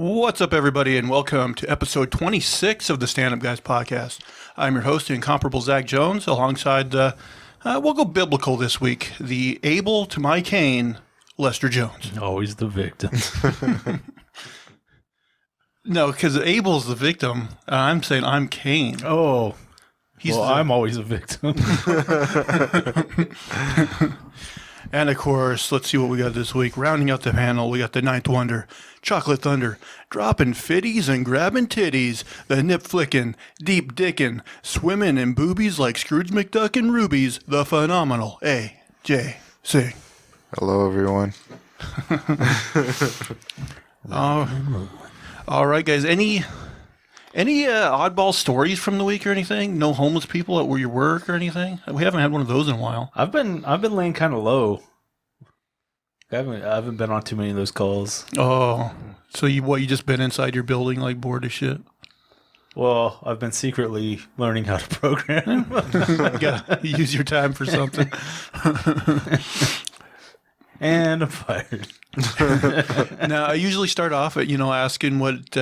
What's up, everybody, and welcome to episode 26 of the Stand Up Guys podcast. I'm your host, the incomparable Zach Jones, alongside, we'll go biblical this week, the Abel to my Cain, Lester Jones. Always the victim. No, because Abel's the victim. I'm saying I'm Cain. Oh, I'm always a victim. And, of course, let's see what we got this week. Rounding out the panel, we got the Ninth Wonder, Chocolate Thunder, dropping fitties and grabbing titties, the nip flicking, deep dicking, swimming in boobies like Scrooge McDuck and rubies, the phenomenal A.J.C. Hello, everyone. All right, guys. Any oddball stories from the week or anything? No homeless people at your work or anything? We haven't had one of those in a while. I've been laying kind of low. I haven't been on too many of those calls. Oh, so you just been inside your building like bored as shit? Well, I've been secretly learning how to program. Gotta use your time for something. And I'm fired. Now, I usually start off at, asking what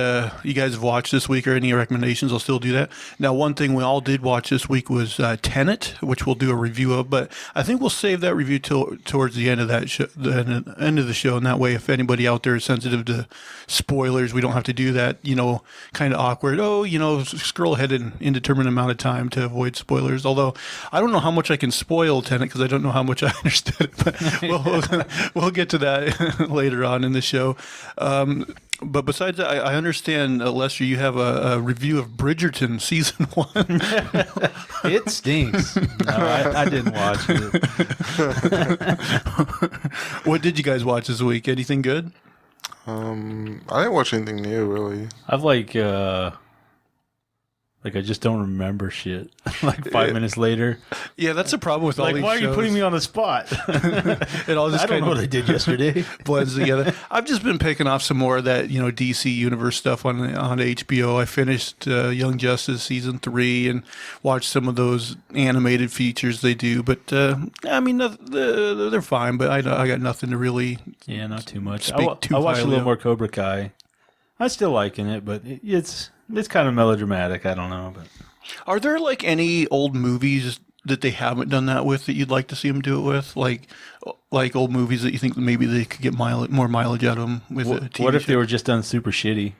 you guys have watched this week or any recommendations. I'll still do that. Now, one thing we all did watch this week was Tenet, which we'll do a review of, but I think we'll save that review towards the end of that show, the end of the show, and that way, if anybody out there is sensitive to spoilers, we don't have to do that, kind of awkward. Scroll ahead an indeterminate amount of time to avoid spoilers. Although, I don't know how much I can spoil Tenet because I don't know how much I understood it, but we'll get to that later on in the show. But besides that, I understand, Lester, you have a review of Bridgerton season 1. It stinks. No, I didn't watch it. What did you guys watch this week? Anything good? I didn't watch anything new, really. I've I just don't remember shit. 5 minutes later. Yeah, that's the problem with all these why are you putting me on the spot? It all just I don't know what I did yesterday. blends together. I've just been picking off some more of that, DC Universe stuff on HBO. I finished Young Justice season 3 and watched some of those animated features they do. But they're fine. But I got nothing to really. Yeah, not too much. I watched a little more Cobra Kai. I'm still liking it, but it's kind of melodramatic. I don't know, but are there any old movies that they haven't done that with that you'd like to see them do it with? Like old movies that you think maybe they could get more mileage out of them with a TV What if show? they were just done super shitty?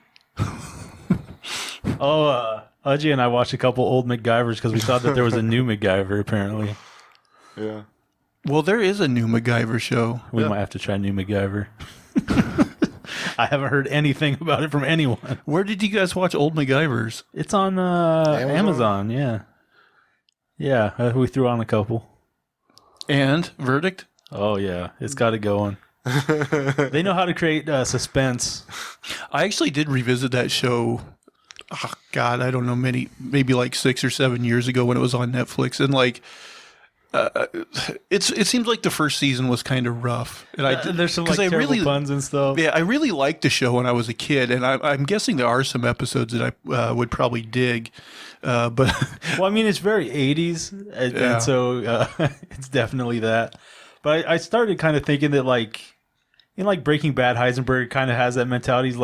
Ajay and I watched a couple old MacGyvers because we thought that there was a new MacGyver, apparently. Yeah. Well, there is a new MacGyver show. We might have to try new MacGyver. I haven't heard anything about it from anyone. Where did you guys watch old MacGyvers? It's on Amazon, yeah. Yeah, we threw on a couple. And verdict? Oh, yeah. It's got it going. They know how to create suspense. I actually did revisit that show. Oh, God, I don't know, maybe 6 or 7 years ago when it was on Netflix, and it seems like the first season was kind of rough, and there's some terrible puns and stuff. Yeah, I really liked the show when I was a kid, and I'm guessing there are some episodes that I would probably dig. But well, I mean, it's very 80s, and so it's definitely that. But I started kind of thinking that in Breaking Bad, Heisenberg kind of has that mentality. He's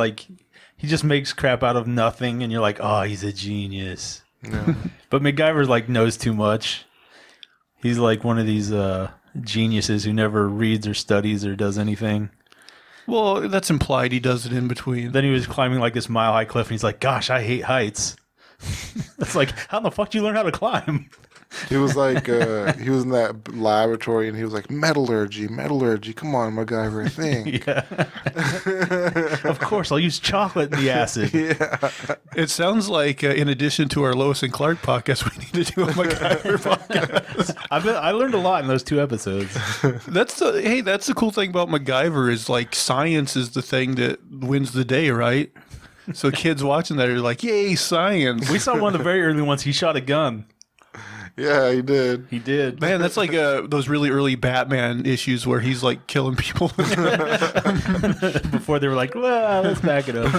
he just makes crap out of nothing, and you're like, oh, he's a genius. Yeah. But MacGyver knows too much. He's one of these geniuses who never reads or studies or does anything. Well, that's implied. He does it in between. Then he was climbing this mile-high cliff, and he's like, gosh, I hate heights. It's how the fuck do you learn how to climb? He was he was in that laboratory, and he was like, metallurgy, come on, MacGyver, think. Yeah. Of course, I'll use chocolate in the acid. Yeah. It sounds like, in addition to our Lois and Clark podcast, we need to do a MacGyver podcast. I learned a lot in those 2 episodes. That's the cool thing about MacGyver is science is the thing that wins the day, right? So kids watching that are like, yay, science. We saw one of the very early ones. He shot a gun. Yeah, he did. He did. Man, that's those really early Batman issues where he's killing people. Before they were well, let's back it up.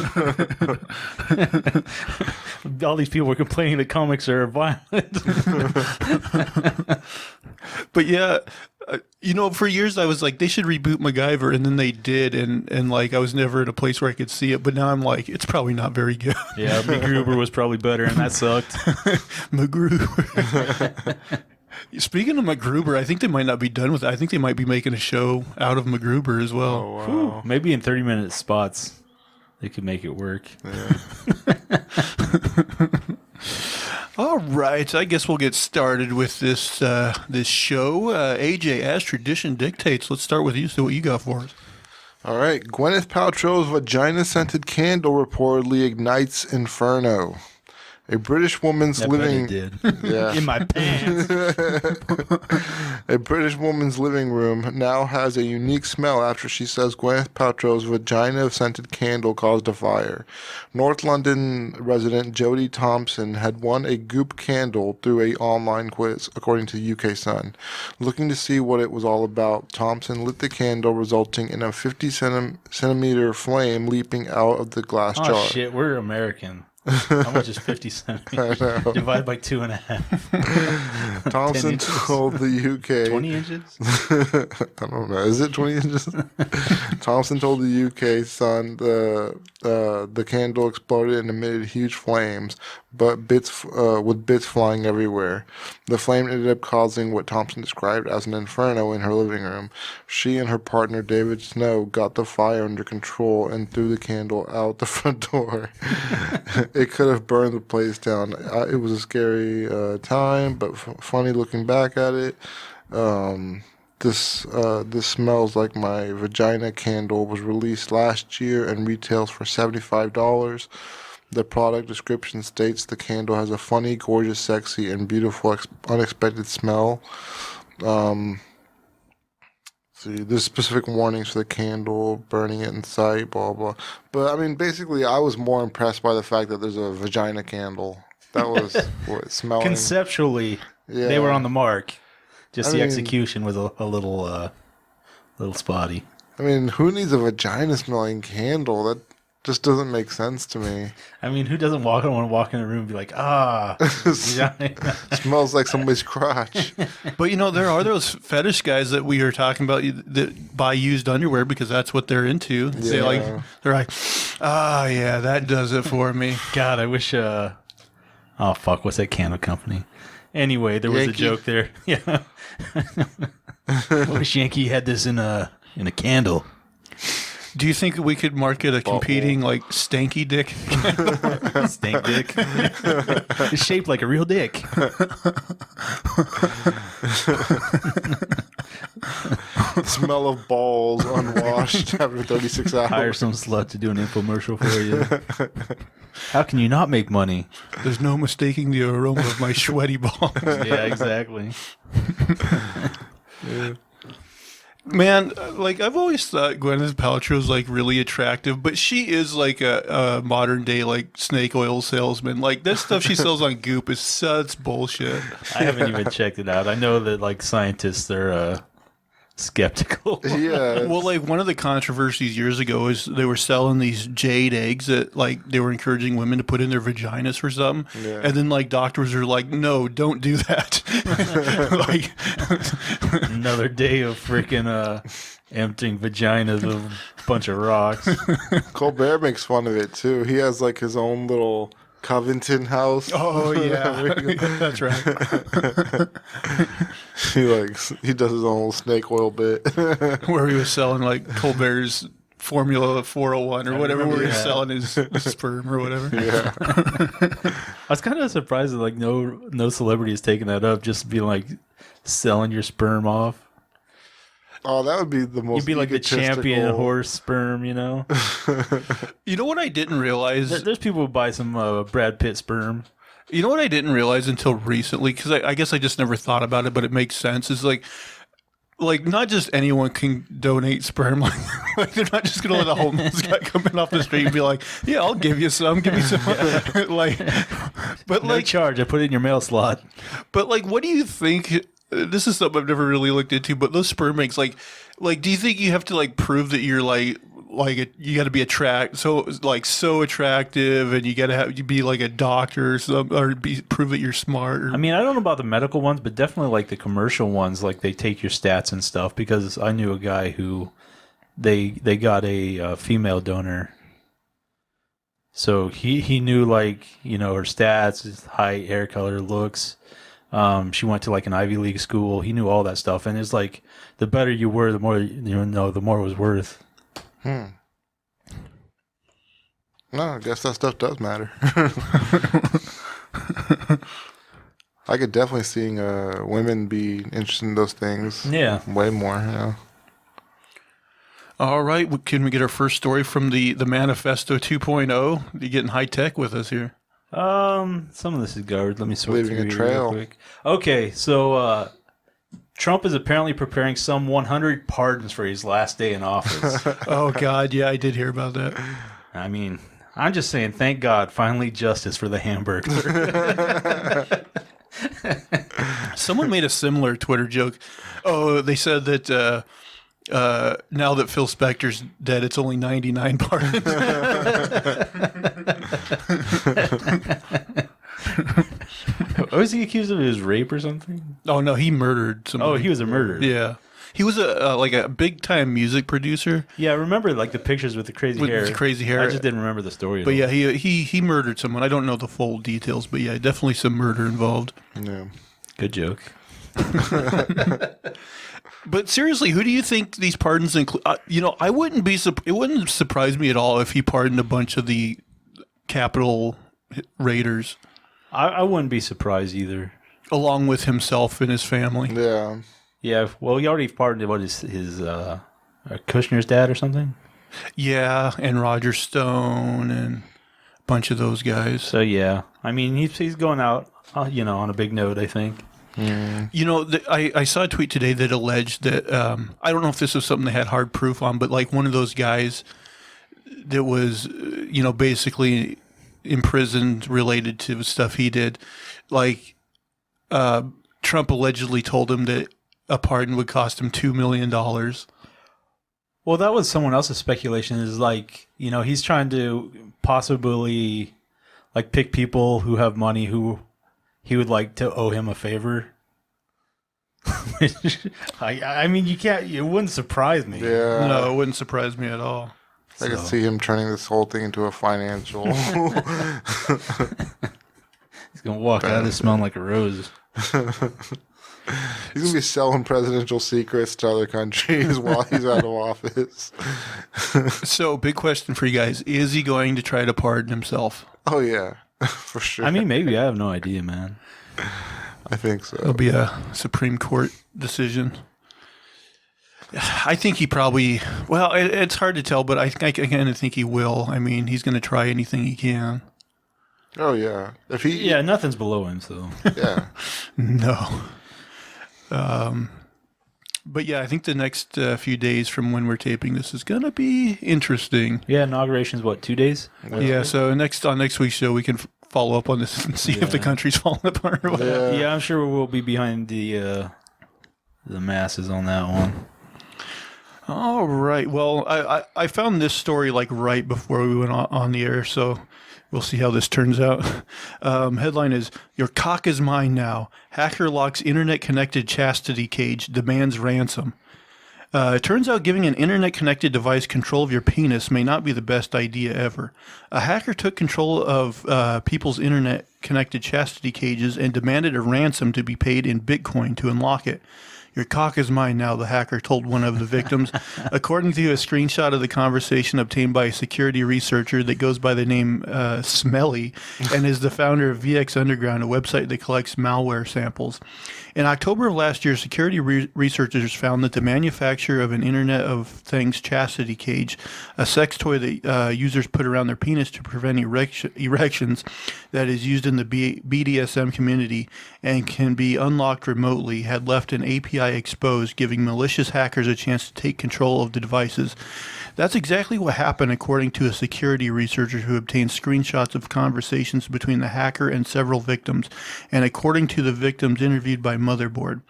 All these people were complaining that comics are violent. But yeah, For years I was like, they should reboot MacGyver, and then they did, and like I was never in a place where I could see it. But now I'm like, it's probably not very good. Yeah, MacGruber was probably better, and that sucked. MacGruber. Speaking of MacGruber, I think they might not be done with it. I think they might be making a show out of MacGruber as well. Oh, wow. Whew, maybe in 30-minute spots, they could make it work. Yeah. All right, I guess we'll get started with this this show. AJ, as tradition dictates, let's start with you. See what you got for us. All right. Gwyneth Paltrow's vagina-scented candle reportedly ignites inferno. A British woman's I bet living it did. Yeah. In my pants. A British woman's living room now has a unique smell after she says Gwyneth Paltrow's vagina-scented candle caused a fire. North London resident Jodie Thompson had won a Goop candle through an online quiz, according to the UK Sun. Looking to see what it was all about, Thompson lit the candle, resulting in a 50-centimeter flame leaping out of the glass jar. Oh, shit, we're American. How much is 50 centimeters? Divided by 2.5. Thompson told the UK 20 inches? I don't know. Is it 20 inches? Thompson told the UK Sun the candle exploded and emitted huge flames, but with bits flying everywhere. The flame ended up causing what Thompson described as an inferno in her living room. She and her partner David Snow got the fire under control and threw the candle out the front door. It could have burned the place down. It was a scary time, but funny looking back at it. This smells like my vagina candle was released last year and retails for $75. The product description states the candle has a funny, gorgeous, sexy, and beautiful unexpected smell. See, there's specific warnings for the candle, burning it in sight, blah, blah. But, I mean, basically, I was more impressed by the fact that there's a vagina candle. That was what it's smelling. Conceptually, Yeah. they were on the mark. Just I the mean- execution was a little spotty. I mean, who needs a vagina-smelling candle? That just doesn't make sense to me. I mean, who doesn't want to walk in a room and be like, Smells like somebody's crotch. But there are those fetish guys that we are talking about that buy used underwear because that's what they're into. Yeah. They're like, yeah, that does it for me. God, I wish. Oh fuck, what's that candle company? Anyway, there was Yankee? a joke there. Yeah. I wish Yankee had this in a candle. Do you think we could market a competing like stanky dick? Stink dick. It's shaped like a real dick. Smell of balls unwashed after 36 hours. Hire some slut to do an infomercial for you. How can you not make money? There's no mistaking the aroma of my sweaty balls. Yeah, exactly. Yeah. Man, like I've always thought Gwyneth Paltrow's like really attractive, but she is like a modern day like snake oil salesman. Like that stuff she sells on Goop is such bullshit. I haven't even checked it out. I know that like scientists are skeptical. Yeah. Well, like one of the controversies years ago is they were selling these jade eggs that like they were encouraging women to put in their vaginas or something, Yeah. and then like doctors are like, no, don't do that. Like, Another day of freaking emptying vaginas of a bunch of rocks. Colbert makes fun of it too. He has like his own little Covington house. oh yeah, that's right. He does his own little snake oil bit. Where he was selling like Colbert's Formula 401 or whatever, where he's that. selling his sperm or whatever. Yeah. I was kind of surprised that like no celebrity has taken that up. Just be like selling your sperm off. Oh, that would be the most. You'd be like the champion egotistical- horse sperm, you know. You know what I didn't realize? There's people who buy some Brad Pitt sperm. You know what I didn't realize until recently, because I guess I just never thought about it, but it makes sense. Is like not just anyone can donate sperm. Like they're not just gonna let a homeless guy come in off the street and be like, "Yeah, I'll give you some. Give me some." Like, but No like, charge. I put it in your mail slot. but like, what do you think? This is something I've never really looked into. But those sperm eggs, like, do you think you have to like prove that you're like you got to be so attractive, and you got to be like a doctor or prove that you're smart. I mean, I don't know about the medical ones, but definitely like the commercial ones, like they take your stats and stuff. Because I knew a guy who they got a female donor, so he knew like her stats, height, hair color, looks. She went to like an Ivy League school. He knew all that stuff, and it's like the better you were, the more the more it was worth. No, I guess that stuff does matter. I could definitely see women be interested in those things. Yeah, way more. All right, can we get our first story from the Manifesto 2.0? You're getting high tech with us here. Some of this is garbage. Let me sort Leaving through a it trail. real quick. Okay, so Trump is apparently preparing some 100 pardons for his last day in office. Oh, God, yeah, I did hear about that. I mean, I'm just saying, thank God, finally justice for the Hamburglar. Someone made a similar Twitter joke. Oh, they said that now that Phil Spector's dead, it's only 99 pardons. Was he accused of his rape or something? Oh, no, he murdered somebody. Oh, he was a murderer. Yeah. He was a big-time music producer. Yeah, I remember like the pictures with the crazy With hair. the crazy hair. I just didn't remember the story. But yeah, he murdered someone. I don't know the full details, but yeah, definitely some murder involved. Yeah. Good joke. But seriously, who do you think these pardons include? I wouldn't it wouldn't surprise me at all if he pardoned a bunch of the Capitol raiders, I wouldn't be surprised either. along with himself and his family. Yeah. Yeah, well, he already pardoned his Kushner's dad or something. Yeah, and Roger Stone and a bunch of those guys. So yeah, I mean he's going out, on a big note. I think. I saw a tweet today that alleged that I don't know if this was something they had hard proof on, but like one of those guys that was, basically imprisoned related to stuff he did, like Trump allegedly told him that a pardon would cost him $2 million. Well, that was someone else's speculation. Is like he's trying to possibly like pick people who have money who he would like to owe him a favor. I mean, it wouldn't surprise me. Yeah. No, it wouldn't surprise me at all. I could see him turning this whole thing into a financial. He's gonna walk out of this smelling like a rose. He's gonna be selling presidential secrets to other countries while he's out of office. So, big question for you guys: is he going to try to pardon himself? Oh yeah, for sure. I mean, maybe. I have no idea, man. I think so. It'll be a Supreme Court decision. I think he probably. Well, it's hard to tell, but I kind of think he will. I mean, he's going to try anything he can. Oh yeah, if he. Yeah, nothing's below him, so. Yeah. No. But yeah, I think the next few days from when we're taping this is going to be interesting. Yeah, inauguration's what, 2 days? Yeah, so on next week's show, we can follow up on this and see if the country's falling apart or whatever. Yeah. Yeah, I'm sure we'll be behind the masses on that one. All right. Well, I found this story like right before we went on the air, so we'll see how this turns out. Headline is, "Your cock is mine now. Hacker locks internet-connected chastity cage, demands ransom." It turns out giving an internet-connected device control of your penis may not be the best idea ever. A hacker took control of people's internet-connected chastity cages and demanded a ransom to be paid in Bitcoin to unlock it. "Your cock is mine now," the hacker told one of the victims, according to a screenshot of the conversation obtained by a security researcher that goes by the name Smelly and is the founder of VX Underground, a website that collects malware samples. In October of last year, security researchers found that the manufacturer of an Internet of Things chastity cage, a sex toy that users put around their penis to prevent erections, that is used in the BDSM community and can be unlocked remotely, had left an API exposed, giving malicious hackers a chance to take control of the devices. That's exactly what happened, according to a security researcher who obtained screenshots of conversations between the hacker and several victims, and according to the victims interviewed by Motherboard.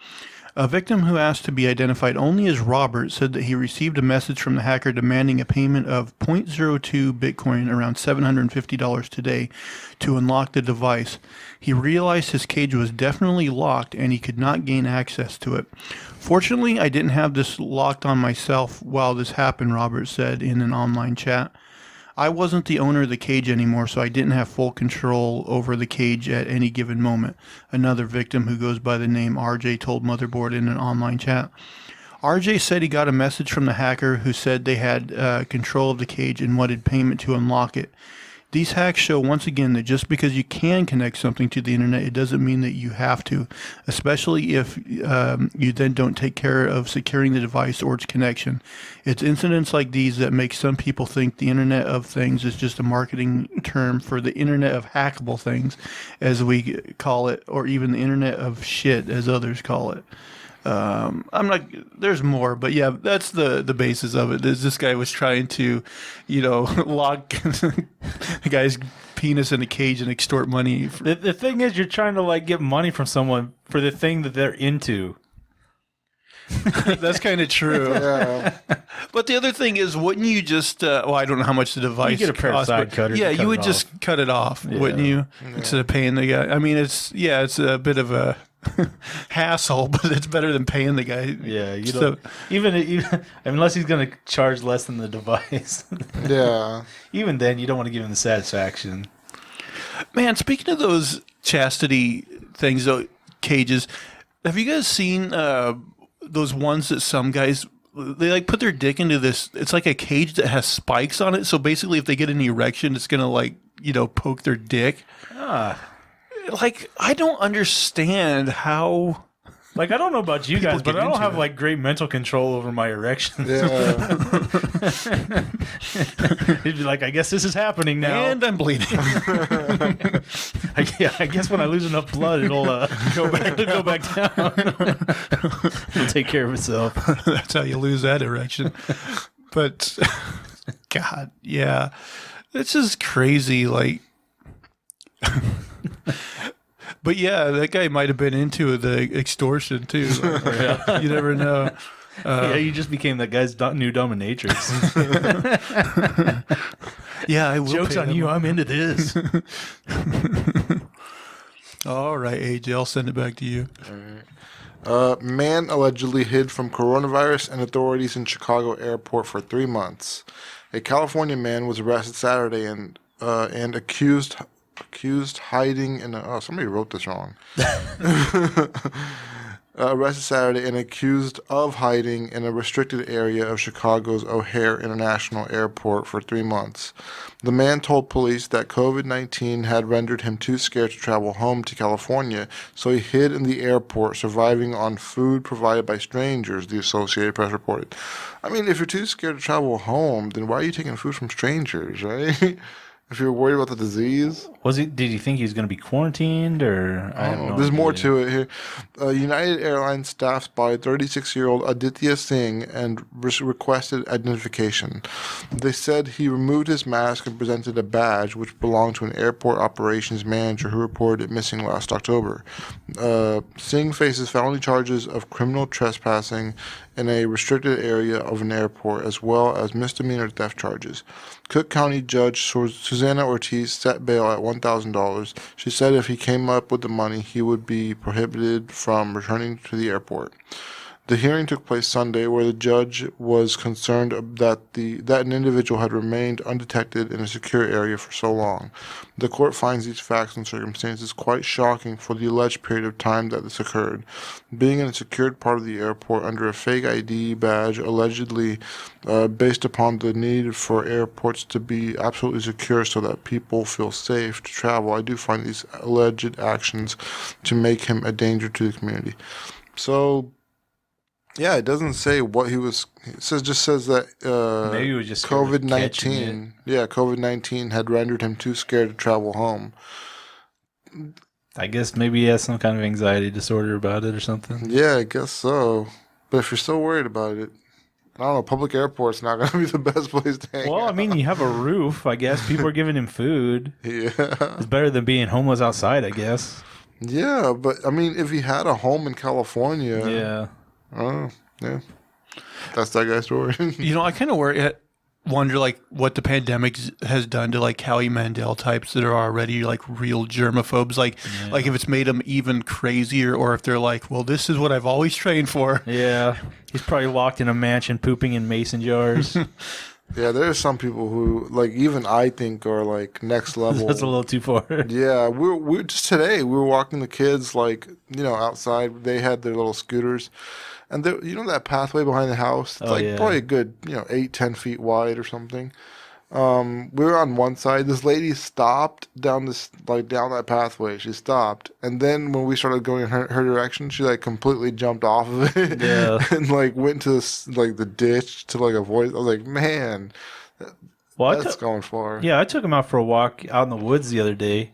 A victim who asked to be identified only as Robert said that he received a message from the hacker demanding a payment of zero point zero 0.02 Bitcoin, around $750 today, to unlock the device. He realized his cage was definitely locked and he could not gain access to it. Fortunately, I didn't have this locked on myself while this happened, Robert said in an online chat. I wasn't the owner of the cage anymore, so I didn't have full control over the cage at any given moment. Another victim who goes by the name RJ told Motherboard in an online chat. RJ said he got a message from the hacker who said they had control of the cage and wanted payment to unlock it. These hacks show once again that just because you can connect something to the internet, it doesn't mean that you have to, especially if you then don't take care of securing the device or its connection. It's incidents like these that make some people think the Internet of Things is just a marketing term for the Internet of Hackable Things, as we call it, or even the Internet of Shit, as others call it. I'm not, there's more, but yeah, that's the basis of it. This guy was trying to, lock the guy's penis in a cage and extort money. The thing is, you're trying to get money from someone for the thing that they're into. That's kind of true. Yeah. But the other thing is, wouldn't you just, I don't know how much the device You get a pair of costs, side but cutters. yeah, and cut you it would just off. cut it off, wouldn't you? Instead of paying the guy. I mean, it's a bit of a hassle, but it's better than paying the guy. Yeah, you So- don't even unless he's going to charge less than the device. Yeah. Even then, you don't want to give him the satisfaction. Man, speaking of those chastity things, though, cages, have you guys seen those ones that some guys, they put their dick into this? It's like a cage that has spikes on it. So basically, if they get an erection, it's gonna poke their dick. I don't understand how. I don't know about you guys, People but I get don't into have great mental control over my erections. Yeah. He'd be like, I guess this is happening now. And I'm bleeding. I guess when I lose enough blood, it'll go back down. It'll take care of itself. That's how you lose that erection. But God, yeah, it's just crazy. But yeah, that guy might have been into the extortion too. You never know. Yeah, you just became that guy's new dominatrix. Yeah, I will. Joke's pay on them. you. I'm into this. All right, AJ, I'll send it back to you. Man allegedly hid from coronavirus and authorities in Chicago airport for 3 months. A California man was arrested Saturday and accused hiding in a... Oh, somebody wrote this wrong. Arrested Saturday and accused of hiding in a restricted area of Chicago's O'Hare International Airport for 3 months. The man told police that COVID-19 had rendered him too scared to travel home to California, so he hid in the airport, surviving on food provided by strangers, the Associated Press reported. I mean, if you're too scared to travel home, then why are you taking food from strangers, right? If you're worried about the disease. Did he think he was going to be quarantined, or I have no There's more idea. to it here. United Airlines staff spotted 36-year-old Aditya Singh and requested identification. They said he removed his mask and presented a badge which belonged to an airport operations manager who reported it missing last October. Singh faces felony charges of criminal trespassing in a restricted area of an airport, as well as misdemeanor theft charges. Cook County Judge Susanna Ortiz set bail at $1,000. She said if he came up with the money, he would be prohibited from returning to the airport. The hearing took place Sunday, where the judge was concerned that an individual had remained undetected in a secure area for so long. The court finds these facts and circumstances quite shocking for the alleged period of time that this occurred. Being in a secured part of the airport under a fake ID badge, allegedly based upon the need for airports to be absolutely secure so that people feel safe to travel, I do find these alleged actions to make him a danger to the community. So... yeah, it doesn't say what he was. It just says that Maybe he was just scared of catching it. COVID-19. Yeah, COVID-19 had rendered him too scared to travel home. I guess maybe he has some kind of anxiety disorder about it or something. Yeah, I guess so. But if you're so worried about it, I don't know. Public airport's not going to be the best place to hang Well, I out. mean, you have a roof. I guess people are giving him food. Yeah. It's better than being homeless outside, I guess. Yeah, but I mean, if he had a home in California, Yeah. yeah, that's that guy's story. I kind of wonder like what the pandemic has done to like Howie Mandel types that are already like real germaphobes. Like if it's made them even crazier, or if they're like, well, this is what I've always trained for. Yeah. He's probably locked in a mansion pooping in mason jars. Yeah, there's some people who like even I think are like next level. That's a little too far. Yeah, we're just today we were walking the kids like outside. They had their little scooters, and that pathway behind the house. It's probably a good 8-10 feet wide or something. We were on one side. This lady stopped down that pathway. She stopped, and then when we started going in her direction, she like completely jumped off of it. Yeah. And like went to the ditch to like avoid. I was like, man, that's going far. Yeah, I took him out for a walk out in the woods the other day,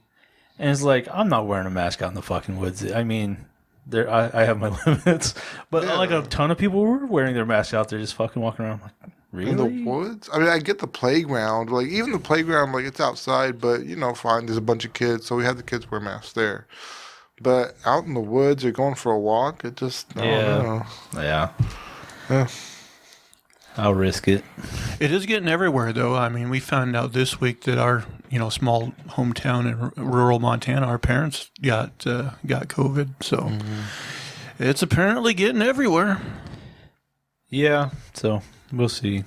and it's like I'm not wearing a mask out in the fucking woods. I mean, I have my limits, but like a ton of people were wearing their masks out there, just fucking walking around. I'm like, really? In the woods? I mean, I get the playground. Like, even the playground, like, it's outside, but, fine, there's a bunch of kids, so we had the kids wear masks there. But out in the woods or going for a walk, it just, I don't know. Yeah. I'll risk it. It is getting everywhere, though. I mean, we found out this week that our, small hometown in rural Montana, our parents got COVID, so it's apparently getting everywhere. Yeah, so we'll see.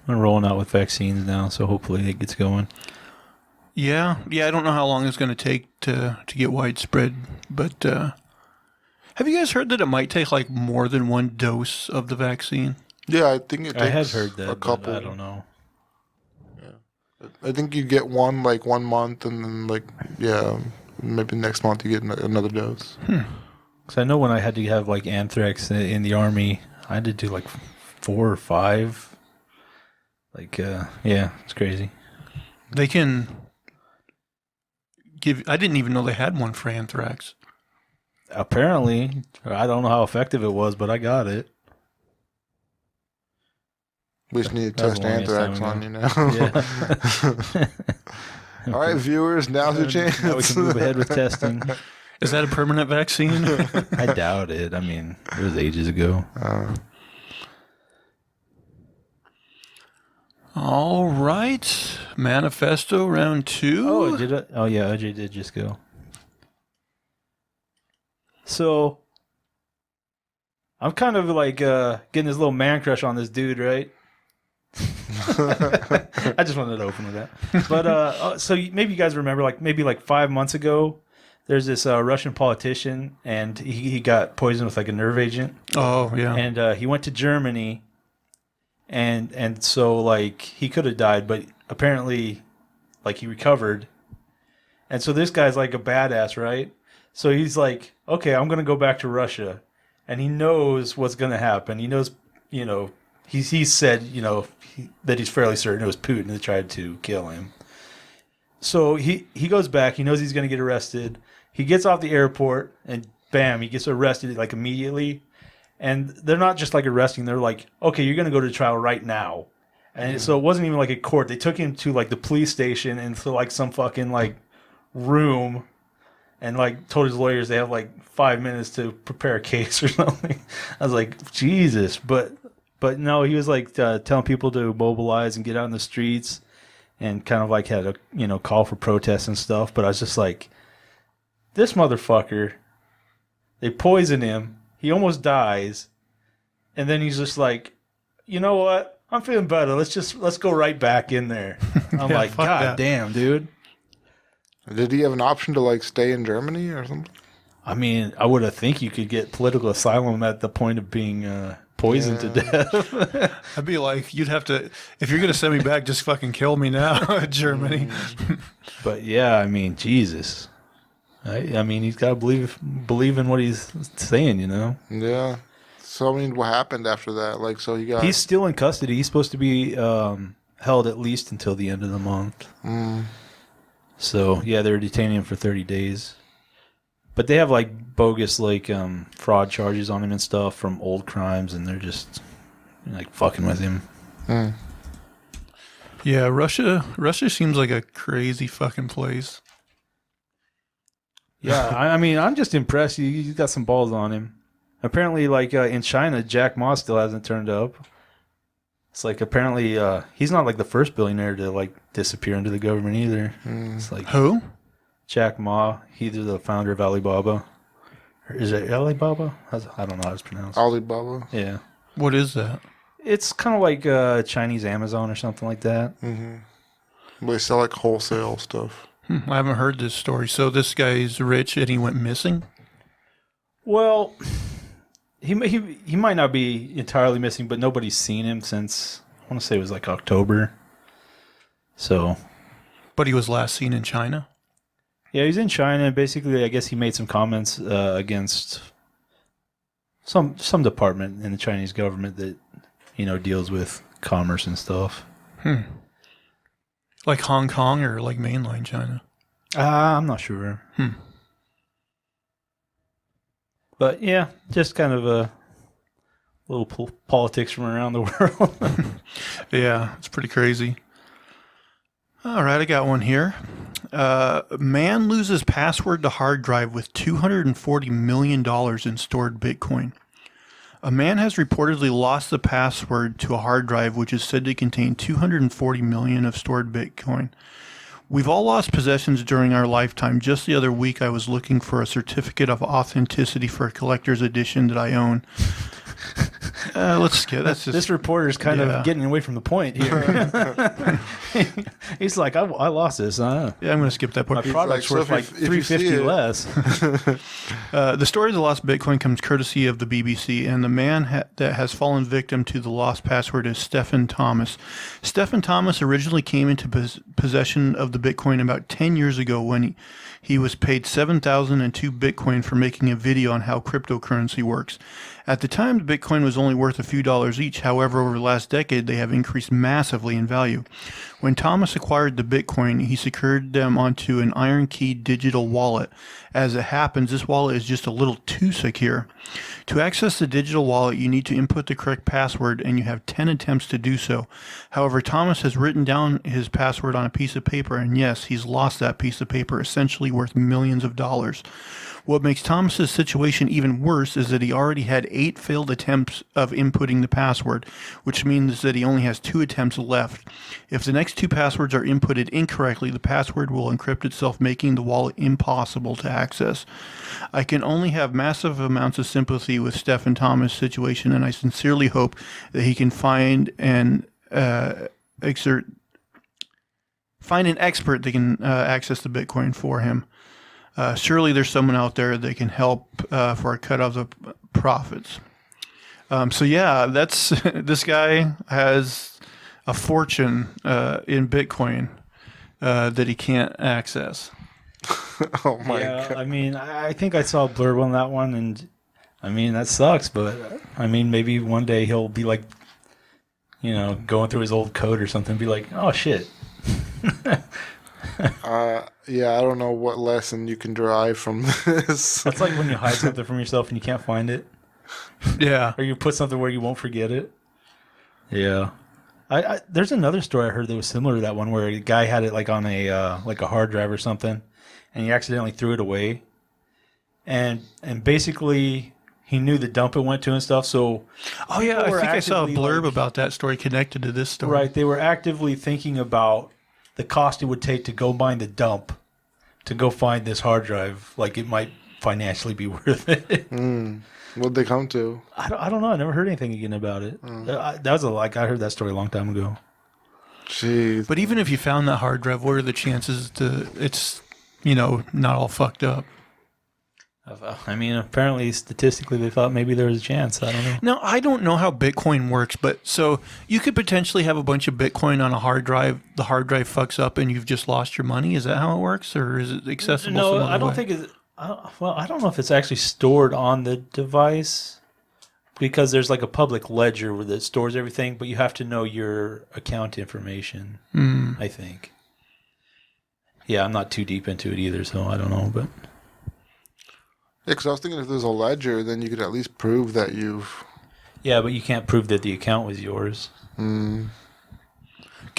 I'm rolling out with vaccines now, so hopefully it gets going. Yeah. I don't know how long it's going to take to get widespread, but have you guys heard that it might take like more than one dose of the vaccine? Yeah, I think it takes I had heard that, a couple. but I don't know. Yeah, I think you get one like 1 month, and then maybe next month you get another dose. Because I know when I had to have like anthrax in the Army, I had to do like 4 or 5. Like, it's crazy. They can give. I didn't even know they had one for anthrax. Apparently, I don't know how effective it was, but I got it. We just need to test anthrax on you now. Yeah. All right, viewers, now's your chance. Now we can move ahead with testing. Is that a permanent vaccine? I doubt it. I mean, it was ages ago. All right. Manifesto round 2. Oh, did it? Oh, yeah, OJ did just go. So, I'm kind of like getting this little man crush on this dude, right? I just wanted to open with that. But so maybe you guys remember, maybe 5 months ago, there's this Russian politician, and he got poisoned with like a nerve agent. Oh, yeah. And he went to Germany, and so like he could have died, but apparently like he recovered. And so this guy's like a badass, right? So he's like, okay, I'm gonna go back to Russia, and he knows what's gonna happen. He knows, he said, that he's fairly certain it was Putin that tried to kill him. So he goes back. He knows he's going to get arrested. He gets off the airport, and bam, he gets arrested like immediately. And they're not just like arresting. They're like, okay, you're going to go to trial right now. And so it wasn't even like a court. They took him to like the police station and to like some fucking like room, and like told his lawyers they have like 5 minutes to prepare a case or something. I was like, Jesus, but no, he was like telling people to mobilize and get out in the streets, and kind of like had a call for protests and stuff. But I was just like, this motherfucker, they poison him, he almost dies, and then he's just like, you know what? I'm feeling better. Let's go right back in there. I'm Yeah, like, fuck God that. damn, dude. Did he have an option to like stay in Germany or something? I mean, I would have think you could get political asylum at the point of being poisoned to death. I'd be like, you'd have to, if you're going to send me back, just fucking kill me now, Germany. But yeah, I mean, Jesus. I mean, he's got to believe in what he's saying, Yeah. So I mean, what happened after that? Like, so he got. He's still in custody. He's supposed to be held at least until the end of the month. So yeah, they're detaining him for 30 days. But they have like bogus like fraud charges on him and stuff from old crimes, and they're just like fucking with him. Yeah, Russia seems like a crazy fucking place. Yeah, I mean, I'm just impressed. You got some balls on him. Apparently, like in China, Jack Ma still hasn't turned up. It's like apparently he's not like the first billionaire to like disappear into the government either. It's like Who? Jack Ma. He's the founder of Alibaba. Or is it Alibaba? I don't know how it's pronounced. Alibaba. Yeah, What is that? it's kind of like Chinese Amazon or something like that. They sell like wholesale stuff. I haven't heard this story. So this guy's rich and he went missing? Well, he might not be entirely missing, but nobody's seen him since I want to say it was like October. So, But he was last seen in China? yeah, he's in China. Basically, I guess he made some comments against some department in the Chinese government that deals with commerce and stuff. Like Hong Kong or like mainline China? I'm not sure. But yeah, just kind of a little politics from around the world. Yeah, it's pretty crazy. All right, I got one here. Man loses password to hard drive with $240 million in stored Bitcoin. A man has reportedly lost the password to a hard drive which is said to contain 240 million of stored Bitcoin. We've all lost possessions during our lifetime. Just the other week I was looking for a certificate of authenticity for a collector's edition that I own. Let's skip. That's just, This reporter's kind of getting away from the point here. He's like, I lost this. yeah, I'm going to skip that part. My product's worth like $350 less. The story of the lost Bitcoin comes courtesy of the BBC, and the man that has fallen victim to the lost password is Stephen Thomas. Stephen Thomas originally came into possession of the Bitcoin about 10 years ago when he was paid 7,002 Bitcoin for making a video on how cryptocurrency works. At the time, the Bitcoin was only worth a few dollars each. However, over the last decade, they have increased massively in value. When Thomas acquired the Bitcoin, he secured them onto an iron key digital wallet. As it happens, this wallet is just a little too secure. To access the digital wallet, you need to input the correct password, and you have 10 attempts to do so. However, Thomas has written down his password on a piece of paper, and yes, he's lost that piece of paper, essentially worth millions of dollars. What makes Thomas's situation even worse is that he already had 8 failed attempts of inputting the password, which means that he only has 2 attempts left. If the next 2 passwords are inputted incorrectly, the password will encrypt itself, making the wallet impossible to access. I can only have massive amounts of sympathy with Stephen Thomas' situation, and I sincerely hope that he can find an expert that can access the Bitcoin for him. Surely there's someone out there that can help for a cut of the profits. So yeah, that's this guy has a fortune in Bitcoin that he can't access. Oh my god! I mean, I think I saw a blurb on that one, and I mean that sucks. But I mean, maybe one day he'll be like, going through his old code or something, and be like, oh shit. Yeah, I don't know what lesson you can derive from this. That's like when you hide something from yourself and you can't find it. Yeah. Or you put something where you won't forget it. Yeah. I there's another story I heard that was similar to that one where a guy had it like on a hard drive or something, and he accidentally threw it away. And basically he knew the dump it went to and stuff, so Oh yeah, I think I saw a actively, blurb like- about that story connected to this story. right, they were actively thinking about the cost it would take to go mine the dump to go find this hard drive. Like it might financially be worth it. What'd they come to? I don't know. I never heard anything again about it. I heard that story a long time ago. Jeez. But even if you found that hard drive, what are the chances it's not all fucked up? I mean, apparently, statistically, they thought maybe there was a chance. I don't know. Now, I don't know how Bitcoin works, but so you could potentially have a bunch of Bitcoin on a hard drive. The hard drive fucks up and you've just lost your money. Is that how it works? Or is it accessible some No, other I don't way? think it's... Well, I don't know if it's actually stored on the device because there's like a public ledger that stores everything, but you have to know your account information, I think. Yeah, I'm not too deep into it either, so I don't know, but... Yeah, because I was thinking if there's a ledger, then you could at least prove that you've... Yeah, but you can't prove that the account was yours. Can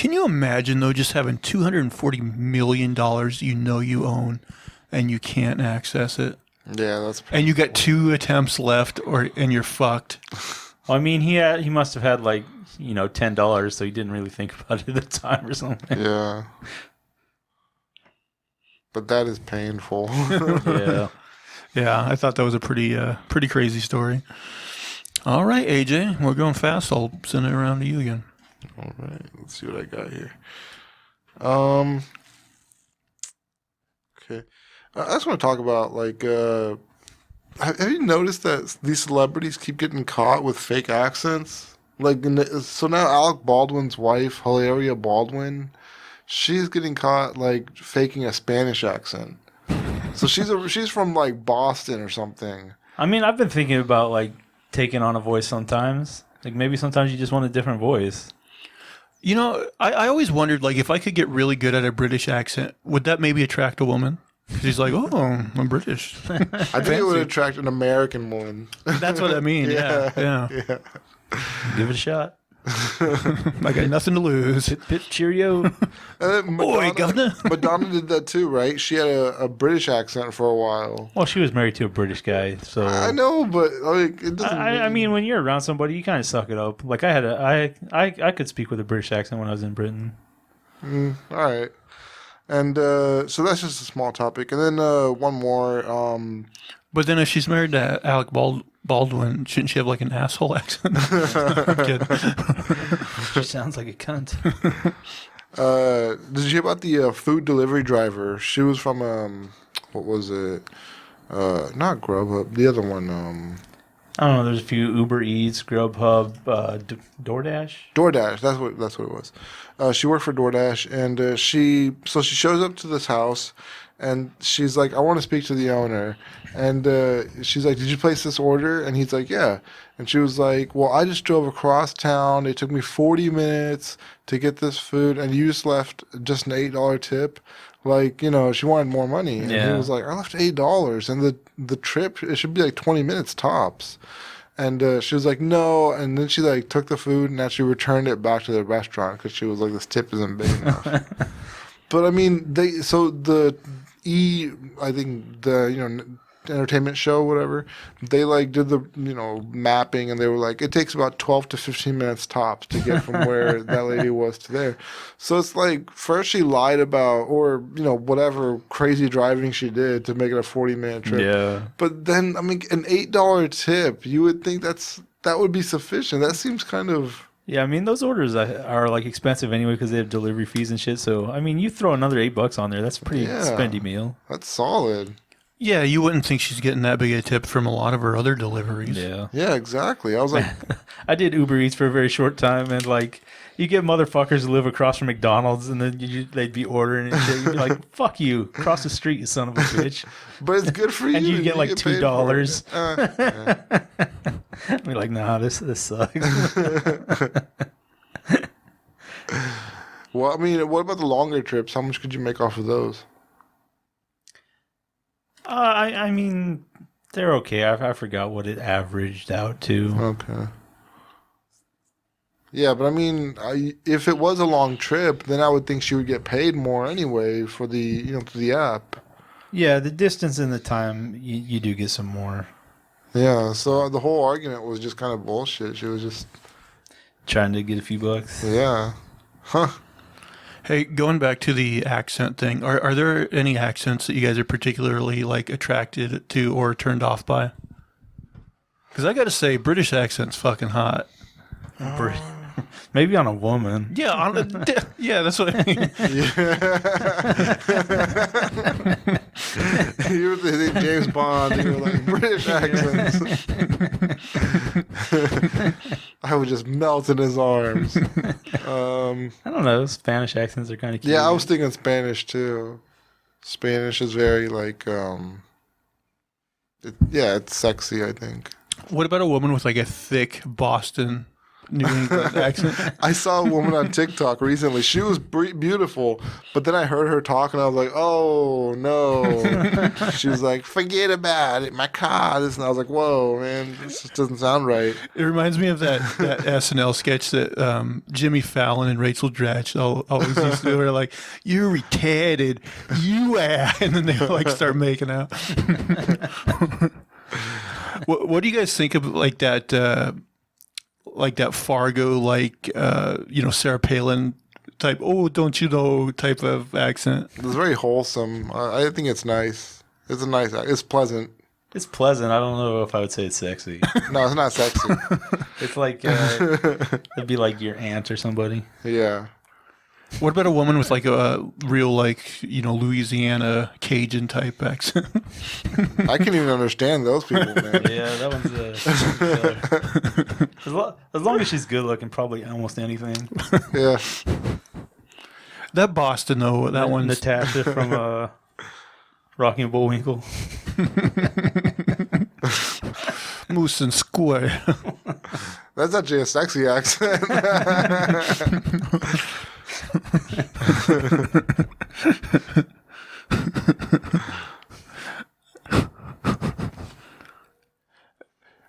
you imagine, though, just having $240 million you own and you can't access it. Yeah, that's. And you got 2 attempts left, and you're fucked. Well, I mean, he must have had like $10, so he didn't really think about it at the time or something. Yeah. But that is painful. Yeah. Yeah, I thought that was a pretty crazy story. All right, AJ, we're going fast. I'll send it around to you again. All right, let's see what I got here. Okay. I just want to talk about, like, have you noticed that these celebrities keep getting caught with fake accents? Like, so now Alec Baldwin's wife, Hilaria Baldwin, she's getting caught, like, faking a Spanish accent. So she's from, like, Boston or something. I mean, I've been thinking about, like, taking on a voice sometimes. Like, maybe sometimes you just want a different voice. You know, I always wondered, like, if I could get really good at a British accent, would that maybe attract a woman? She's like, oh, I'm British. I think it would attract an American woman. That's what I mean. Yeah. Give it a shot. I got nothing to lose. Pip cheerio. Boy, governor. Madonna did that too, right? She had a British accent for a while. Well, she was married to a British guy, so I know, but like it doesn't. I mean, when you're around somebody, you kind of suck it up. Like I could speak with a British accent when I was in Britain. All right, and so that's just a small topic, and then one more. But then if she's married to Alec Baldwin, shouldn't she have like an asshole accent? I'm kidding. She sounds like a cunt. Did you hear about the food delivery driver? She was from what was it? Not Grubhub. The other one. I don't know. There's a few Uber Eats, Grubhub, DoorDash. DoorDash. That's what it was. She worked for DoorDash, and she shows up to this house, and she's like, "I want to speak to the owner." And she's like, "Did you place this order?" And he's like, "Yeah." And she was like, "Well, I just drove across town. It took me 40 minutes to get this food, and you just left just an $8 tip." Like, she wanted more money. And he was like, "I left $8, and the trip, it should be like 20 minutes tops." And she was like, "No." And then she like took the food and actually returned it back to the restaurant because she was like, "This tip isn't big enough." But I mean, I think the entertainment show, whatever, they like did the mapping, and they were like, it takes about 12 to 15 minutes tops to get from where that lady was to there. So it's like, first she lied about, or whatever crazy driving she did to make it a 40-minute trip. Yeah. But then, I mean, an $8 tip, you would think that would be sufficient. That seems kind of. Yeah, I mean, those orders are like expensive anyway because they have delivery fees and shit. So I mean, you throw another $8 on there, that's a pretty spendy meal. That's solid. Yeah, you wouldn't think she's getting that big a tip from a lot of her other deliveries. Yeah. Yeah, exactly. I was like, I did Uber Eats for a very short time, and like, you get motherfuckers who live across from McDonald's, and then they'd be ordering and shit. You'd be like, "Fuck you, cross the street, you son of a bitch." but it's good for you. And you get like $2. Yeah. I'd be like, "Nah, this sucks." Well, I mean, what about the longer trips? How much could you make off of those? I mean, they're okay. I forgot what it averaged out to. Okay. Yeah, but I mean, if it was a long trip, then I would think she would get paid more anyway for the through the app. Yeah, the distance and the time, you do get some more. Yeah, so the whole argument was just kind of bullshit. She was just trying to get a few bucks. Yeah. Huh. Hey, going back to the accent thing, are there any accents that you guys are particularly like attracted to or turned off by? Because I got to say, British accent's fucking hot. Maybe on a woman. Yeah, yeah, that's what I mean. You were thinking James Bond, you were like, British accents. I would just melt in his arms. I don't know. Spanish accents are kind of cute. Yeah, I was thinking Spanish too. Spanish is very like, it's sexy, I think. What about a woman with like a thick Boston New England accent. I saw a woman on TikTok recently. She was beautiful, but then I heard her talk, and I was like, "Oh no!" She was like, "Forget about it, my car." And I was like, "Whoa, man, this just doesn't sound right." It reminds me of that SNL sketch that Jimmy Fallon and Rachel Dratch always used to do. They're like, "You're retarded, you are," and then they like start making out. What do you guys think of like that Fargo, like Sarah Palin type? Oh, don't you know type of accent. It's very wholesome. I think it's nice. It's pleasant. It's pleasant. I don't know if I would say it's sexy. No, it's not sexy. It's like it'd be like your aunt or somebody. Yeah. What about a woman with like a real Louisiana Cajun type accent? I can't even understand those people, man. Yeah, that one's as long as she's good looking, probably almost anything. Yeah. That Boston though, that one's Natasha from Rocky and Bullwinkle. Moose and Square. That's actually a sexy accent.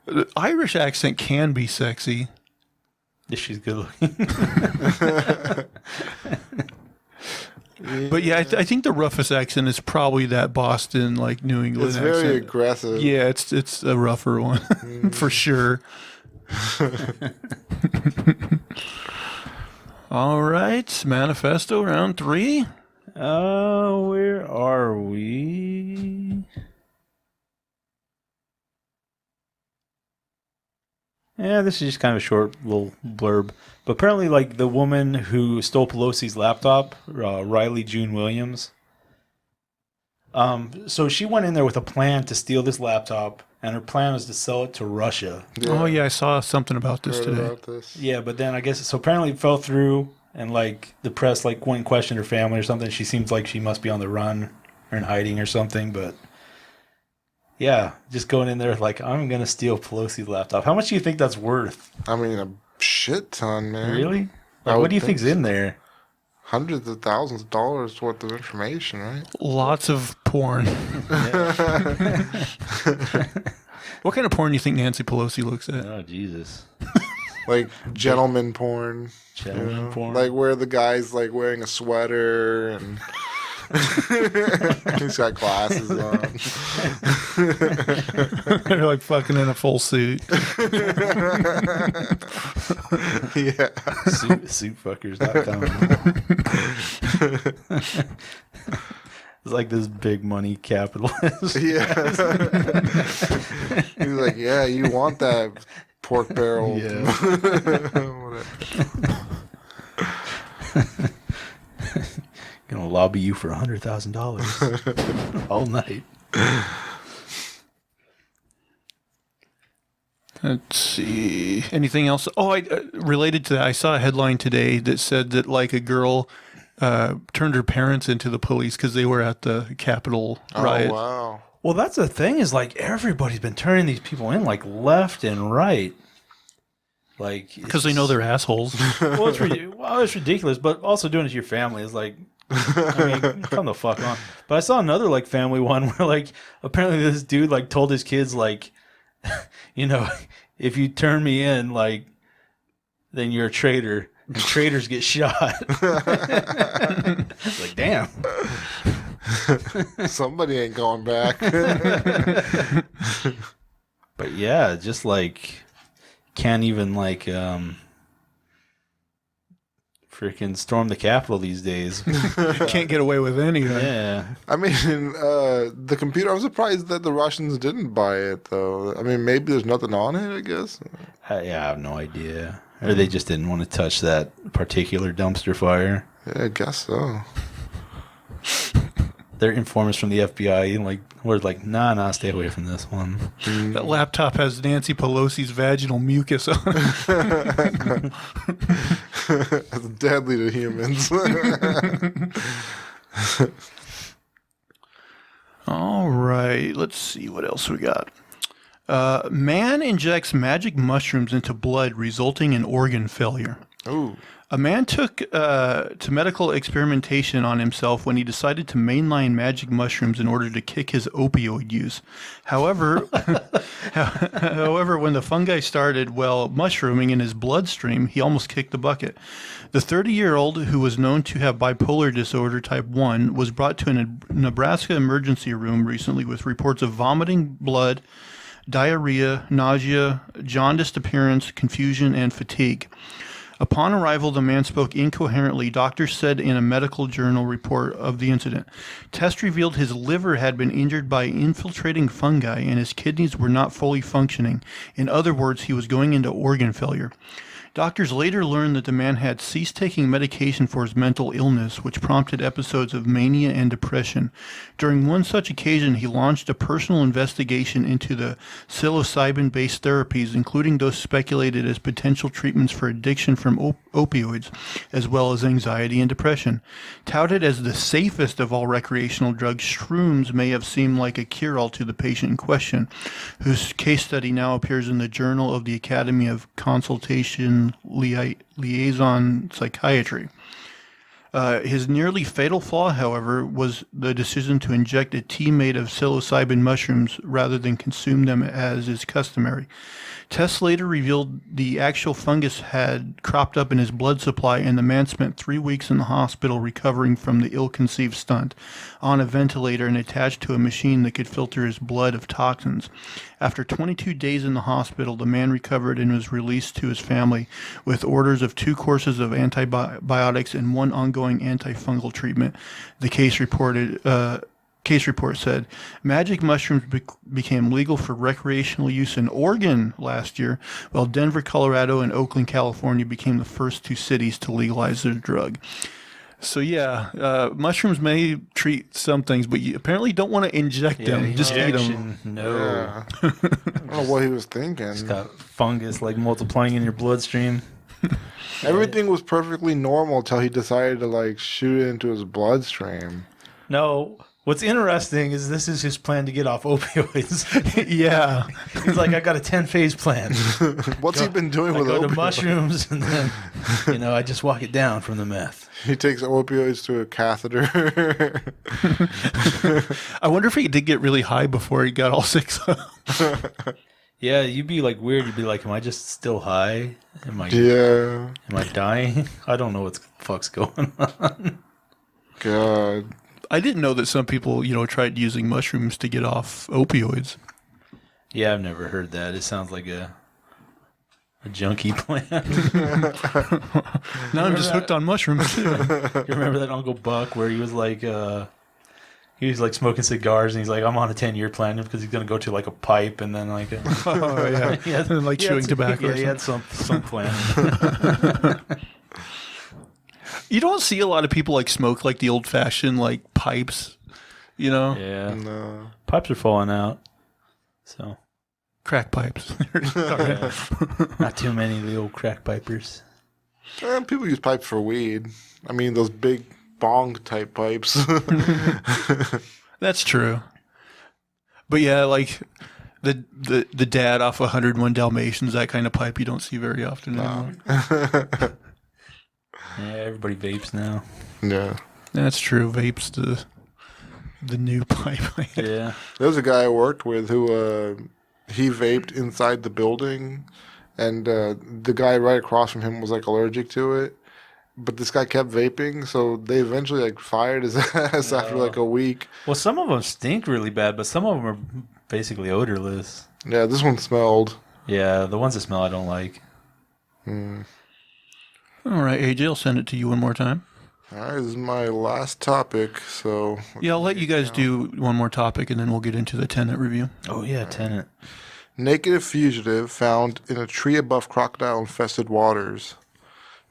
The Irish accent can be sexy. If she's good looking. But yeah, I think the roughest accent is probably that Boston, like New England It's accent. very aggressive. Yeah, it's a rougher one for sure. All right, manifesto round 3. Where are we? Yeah, this is just kind of a short little blurb. But apparently, like, the woman who stole Pelosi's laptop, Riley June Williams, so she went in there with a plan to steal this laptop, and her plan was to sell it to Russia. Yeah. Oh yeah, I saw something about this Heard today. about this. Yeah, but then I guess, so apparently it fell through, and, like, the press, like, went and questioned her family or something. She seems like she must be on the run or in hiding or something, but... Yeah, just going in there like, I'm going to steal Pelosi's laptop. How much do you think that's worth? I mean, a shit ton, man. Really? I Like, would what do you think think's in there? Hundreds of thousands of dollars worth of information, right? Lots of porn. What kind of porn do you think Nancy Pelosi looks at? Oh, Jesus. Like gentleman porn. Gentleman porn. Like where the guy's like wearing a sweater and he's got glasses on. They're like fucking in a full suit. Yeah. Suitfuckers.com. It's like this big money capitalist. Yeah. He's like, yeah, you want that pork barrel. Yeah. Gonna lobby you for $100,000 all night. Let's see. Anything else? Oh, related to that, I saw a headline today that said that like a girl turned her parents into the police because they were at the Capitol riot. Oh, wow. Well, that's the thing is like everybody's been turning these people in like left and right. Like Because they know they're assholes. well, it's ridiculous, but also doing it to your family is like, I mean, come the fuck on. But I saw another like family one where like apparently this dude like told his kids like, you know, if you turn me in, like, then you're a traitor. And traitors get shot. It's like, damn. Somebody ain't going back. But yeah, just like can't even like freaking storm the Capitol these days. Can't get away with anything. Yeah. I mean, the computer, I'm surprised that the Russians didn't buy it, though. I mean, maybe there's nothing on it, I guess. Yeah, I have no idea. Or they just didn't want to touch that particular dumpster fire. Yeah, I guess so. They're informants from the FBI, and like we're like, nah, stay away from this one. That laptop has Nancy Pelosi's vaginal mucus on it. It's deadly to humans. All right. Let's see what else we got. Man injects magic mushrooms into blood, resulting in organ failure. Ooh. A man took to medical experimentation on himself when he decided to mainline magic mushrooms in order to kick his opioid use. However, when the fungi started, mushrooming in his bloodstream, he almost kicked the bucket. The 30-year-old, who was known to have bipolar disorder type 1, was brought to a Nebraska emergency room recently with reports of vomiting blood, diarrhea, nausea, jaundiced appearance, confusion, and fatigue. Upon arrival, the man spoke incoherently, doctors said in a medical journal report of the incident. Tests revealed his liver had been injured by infiltrating fungi and his kidneys were not fully functioning. In other words, he was going into organ failure. Doctors later learned that the man had ceased taking medication for his mental illness, which prompted episodes of mania and depression. During one such occasion, he launched a personal investigation into the psilocybin-based therapies, including those speculated as potential treatments for addiction from opioids, as well as anxiety and depression. Touted as the safest of all recreational drugs, shrooms may have seemed like a cure-all to the patient in question, whose case study now appears in the Journal of the Academy of Consultation Liaison Psychiatry. His nearly fatal flaw, however, was the decision to inject a tea made of psilocybin mushrooms rather than consume them as is customary. Tests later revealed the actual fungus had cropped up in his blood supply, and the man spent 3 weeks in the hospital recovering from the ill-conceived stunt, on a ventilator and attached to a machine that could filter his blood of toxins. After 22 days in the hospital, the man recovered and was released to his family with orders of 2 courses of antibiotics and 1 ongoing antifungal treatment. The case report said magic mushrooms became legal for recreational use in Oregon last year, while Denver, Colorado, and Oakland, California became the first 2 cities to legalize the drug. So yeah, mushrooms may treat some things, but you apparently don't want to inject them. Just eat them. No. Yeah. I don't know what he was thinking. It's got fungus like multiplying in your bloodstream. Everything was perfectly normal until he decided to like shoot it into his bloodstream. No. What's interesting is this is his plan to get off opioids. Yeah. He's like, I got a 10-phase plan. What's he been doing with I go opioids? to mushrooms, and then, I just walk it down from the meth. He takes opioids to a catheter. I wonder if he did get really high before he got all 6 of them. Yeah, you'd be like weird. You'd be like, am I just still high? Am I dying? I don't know what the fuck's going on. God. I didn't know that some people, tried using mushrooms to get off opioids. Yeah, I've never heard that. It sounds like a junkie plan. Now I'm just hooked on mushrooms too. You remember that Uncle Buck where he was like smoking cigars and he's like, I'm on a 10-year plan because he's gonna go to like a pipe and then like Oh yeah, and like chewing tobacco. Yeah, or he had some plan. You don't see a lot of people like smoke like the old-fashioned like pipes, Yeah, No. pipes are falling out. So crack pipes. yeah. Not too many of the old crack pipers. People use pipes for weed. I mean, those big bong type pipes. That's true. But yeah, like the dad off 101 Dalmatians, that kind of pipe you don't see very often anymore. Yeah, everybody vapes now. Yeah. That's true. Vape's the new pipe. Yeah. There was a guy I worked with who he vaped inside the building, and the guy right across from him was like allergic to it. But this guy kept vaping, so they eventually like fired his ass after like a week. Well, some of them stink really bad, but some of them are basically odorless. Yeah, this one smelled. Yeah, the ones that smell I don't like. All right, AJ, I'll send it to you one more time. All right, this is my last topic, so... Yeah, I'll let you guys do one more topic, and then we'll get into the Tenet review. Oh, yeah, Tenet. Naked fugitive found in a tree above crocodile-infested waters.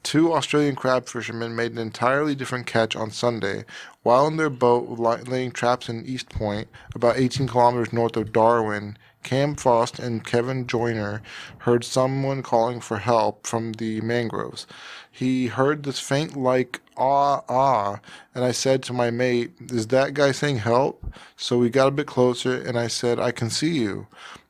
2 Australian crab fishermen made an entirely different catch on Sunday while in their boat laying traps in East Point, about 18 kilometers north of Darwin. Cam Frost and Kevin Joyner heard someone calling for help from the mangroves. He heard this faint like ah, and I said to my mate, is that guy saying help? So we got a bit closer and I said, I can see you.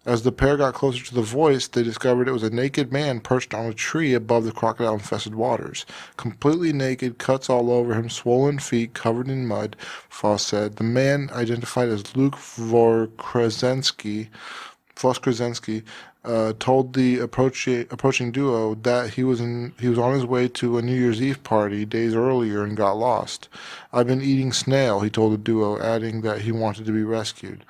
As the pair got closer to the voice, they discovered it was a naked man perched on a tree above the crocodile-infested waters. Completely naked, cuts all over him, swollen feet covered in mud, Foss said. The man, identified as Luke Voskresensky, told the approaching duo that he was on his way to a New Year's Eve party days earlier and got lost. "I've been eating snail," he told the duo, adding that he wanted to be rescued.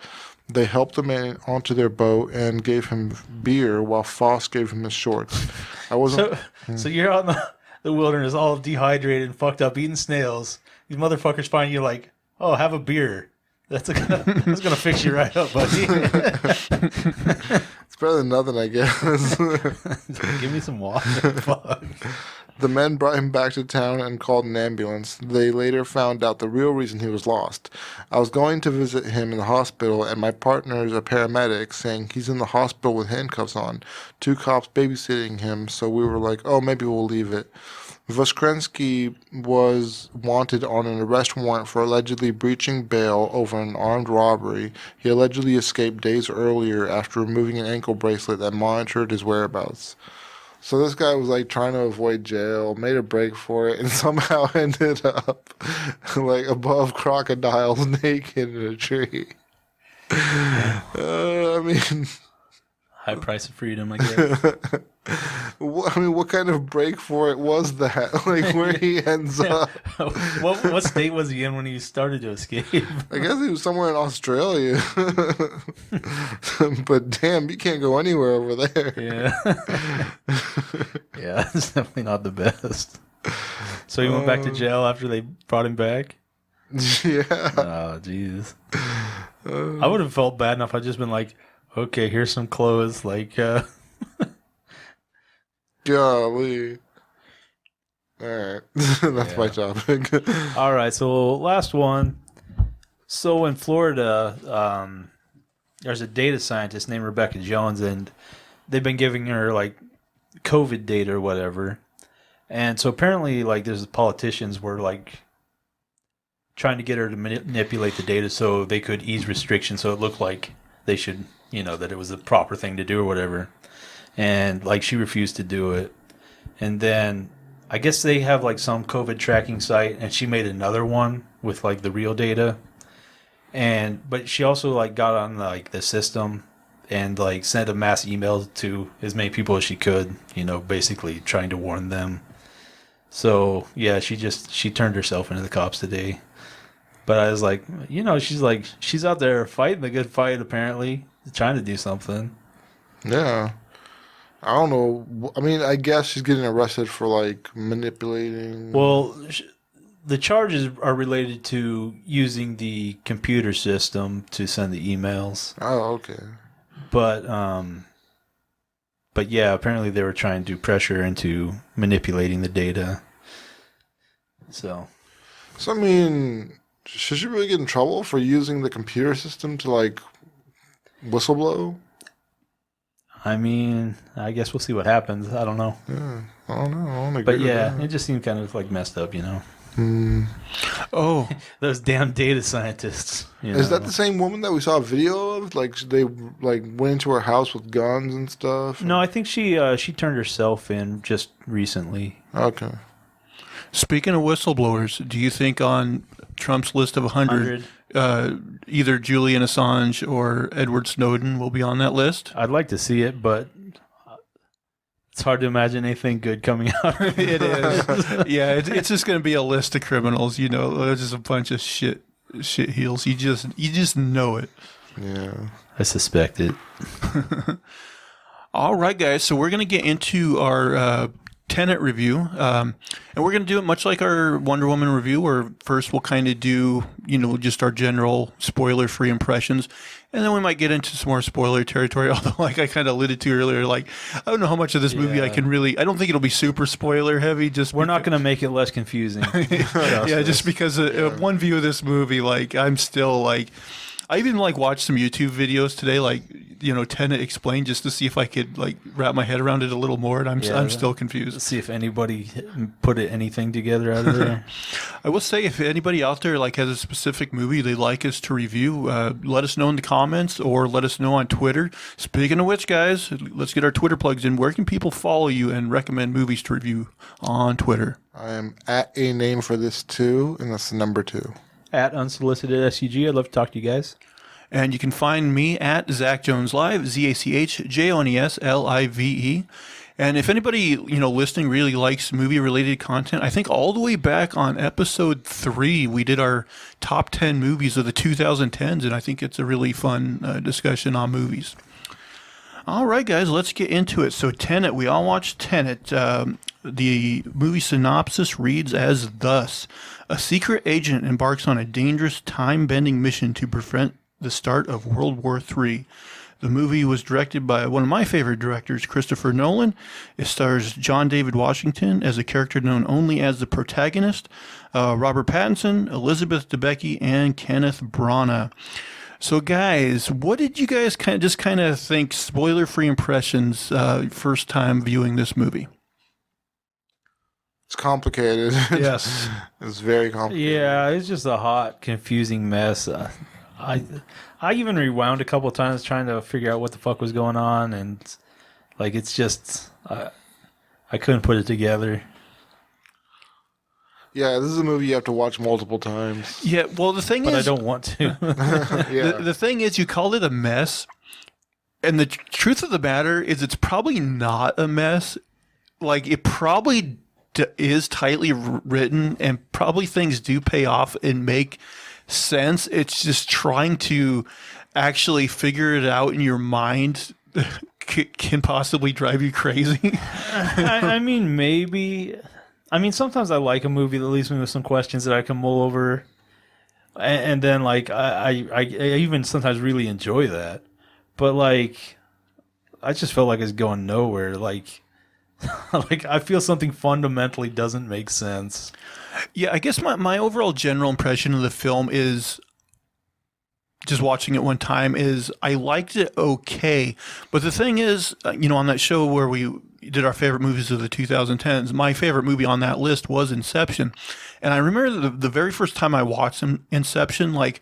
They helped the man onto their boat and gave him beer while Foss gave him his shorts. I wasn't. So you're out in the wilderness, all dehydrated and fucked up, eating snails. These motherfuckers find you like, oh, have a beer. That's gonna fix you right up, buddy. It's better than nothing, I guess. Give me some water. Fuck. The men brought him back to town and called an ambulance. They later found out the real reason he was lost. "I was going to visit him in the hospital, and my partner's a paramedic saying he's in the hospital with handcuffs on. 2 cops babysitting him, so we were like, oh, maybe we'll leave it." Voskrensky was wanted on an arrest warrant for allegedly breaching bail over an armed robbery. He allegedly escaped days earlier after removing an ankle bracelet that monitored his whereabouts. So this guy was like trying to avoid jail, made a break for it, and somehow ended up like above crocodiles naked in a tree. I mean, high price of freedom, I guess. what kind of break for it was that? Like where he ends up? What state was he in when he started to escape? I guess he was somewhere in Australia. But damn, you can't go anywhere over there. Yeah. Yeah, it's definitely not the best. So he went back to jail after they brought him back? Yeah. Oh, jeez. I would have felt bad enough. I'd just been like, okay, here's some clothes. Like, golly. All right. That's my topic. All right. So last one. So in Florida, there's a data scientist named Rebecca Jones, and they've been giving her like COVID data or whatever. And so apparently, like, there's politicians were like trying to get her to manipulate the data so they could ease restrictions, so it looked like they should, that it was the proper thing to do or whatever. And like she refused to do it. And then I guess they have like some COVID tracking site, and she made another one with like the real data. But she also like got on like the system and like sent a mass email to as many people as she could, basically trying to warn them. So yeah, she turned herself into the cops today. But I was like, she's out there fighting the good fight, apparently, trying to do something. Yeah. I don't know. I mean, I guess she's getting arrested for like manipulating. Well, the charges are related to using the computer system to send the emails. Oh, okay. But yeah, apparently they were trying to pressure into manipulating the data. So I mean, should she really get in trouble for using the computer system to like whistleblow? I mean, I guess we'll see what happens. I don't know. Yeah, I don't know. I don't agree But with yeah, that. it just seemed kind of like messed up, Oh, Those damn data scientists. Is that the same woman that we saw a video of? Like they like went into her house with guns and stuff? No, I think she turned herself in just recently. Okay. speaking of whistleblowers, do you think on Trump's list of 100, either Julian Assange or Edward Snowden will be on that list? I'd like to see it, but it's hard to imagine anything good coming out. It is. Yeah, it's just going to be a list of criminals. There's just a bunch of shit heels. You just know it. Yeah. I suspect it. All right, guys. So we're going to get into our Tenet review, and we're going to do it much like our Wonder Woman review, where first we'll kind of do, just our general spoiler-free impressions, and then we might get into some more spoiler territory, although, like I kind of alluded to earlier, like, I don't know how much of this movie I can really, I don't think it'll be super spoiler-heavy. We're not going to make it less confusing. Yeah, just because one view of this movie, like, I'm still, like, I even like watched some YouTube videos today, like Tenet explained, just to see if I could like wrap my head around it a little more. And I'm still confused. See if anybody put anything together out of there. I will say, if anybody out there like has a specific movie they'd like us to review, let us know in the comments or let us know on Twitter. Speaking of which, guys, let's get our Twitter plugs in. Where can people follow you and recommend movies to review on Twitter? I am at a name for this too, and that's the number 2. At Unsolicited SUG. I'd love to talk to you guys. And you can find me at Zach Jones Live, ZachJonesLive. And if anybody listening really likes movie-related content, I think all the way back on episode 3, we did our top 10 movies of the 2010s, and I think it's a really fun discussion on movies. All right, guys, let's get into it. So Tenet, we all watched Tenet. The movie synopsis reads as thus. A secret agent embarks on a dangerous time-bending mission to prevent the start of World War III. The movie was directed by one of my favorite directors, Christopher Nolan. It stars John David Washington as a character known only as the protagonist, Robert Pattinson, Elizabeth Debicki, and Kenneth Branagh. So, guys, what did you guys kind of think? Spoiler-free impressions, first time viewing this movie. It's complicated. Yes, it's very complicated. Yeah, it's just a hot, confusing mess. I even rewound a couple of times trying to figure out what the fuck was going on, and like it's just I couldn't put it together. Yeah, this is a movie you have to watch multiple times. Yeah, well, the thing But is, I don't want to. Yeah. the thing is, you called it a mess, and the truth of the matter is, it's probably not a mess. Like, it probably is tightly written, and probably things do pay off and make sense. It's just trying to actually figure it out in your mind can possibly drive you crazy. I mean, maybe. I mean, sometimes I like a movie that leaves me with some questions that I can mull over, and then like I even sometimes really enjoy that. But like, I just felt like it's going nowhere. Like, like I feel something fundamentally doesn't make sense. Yeah, I guess my overall general impression of the film is, just watching it one time, is I liked it okay. But the thing is, on that show where we did our favorite movies of the 2010s, my favorite movie on that list was Inception. And I remember the very first time I watched Inception, like,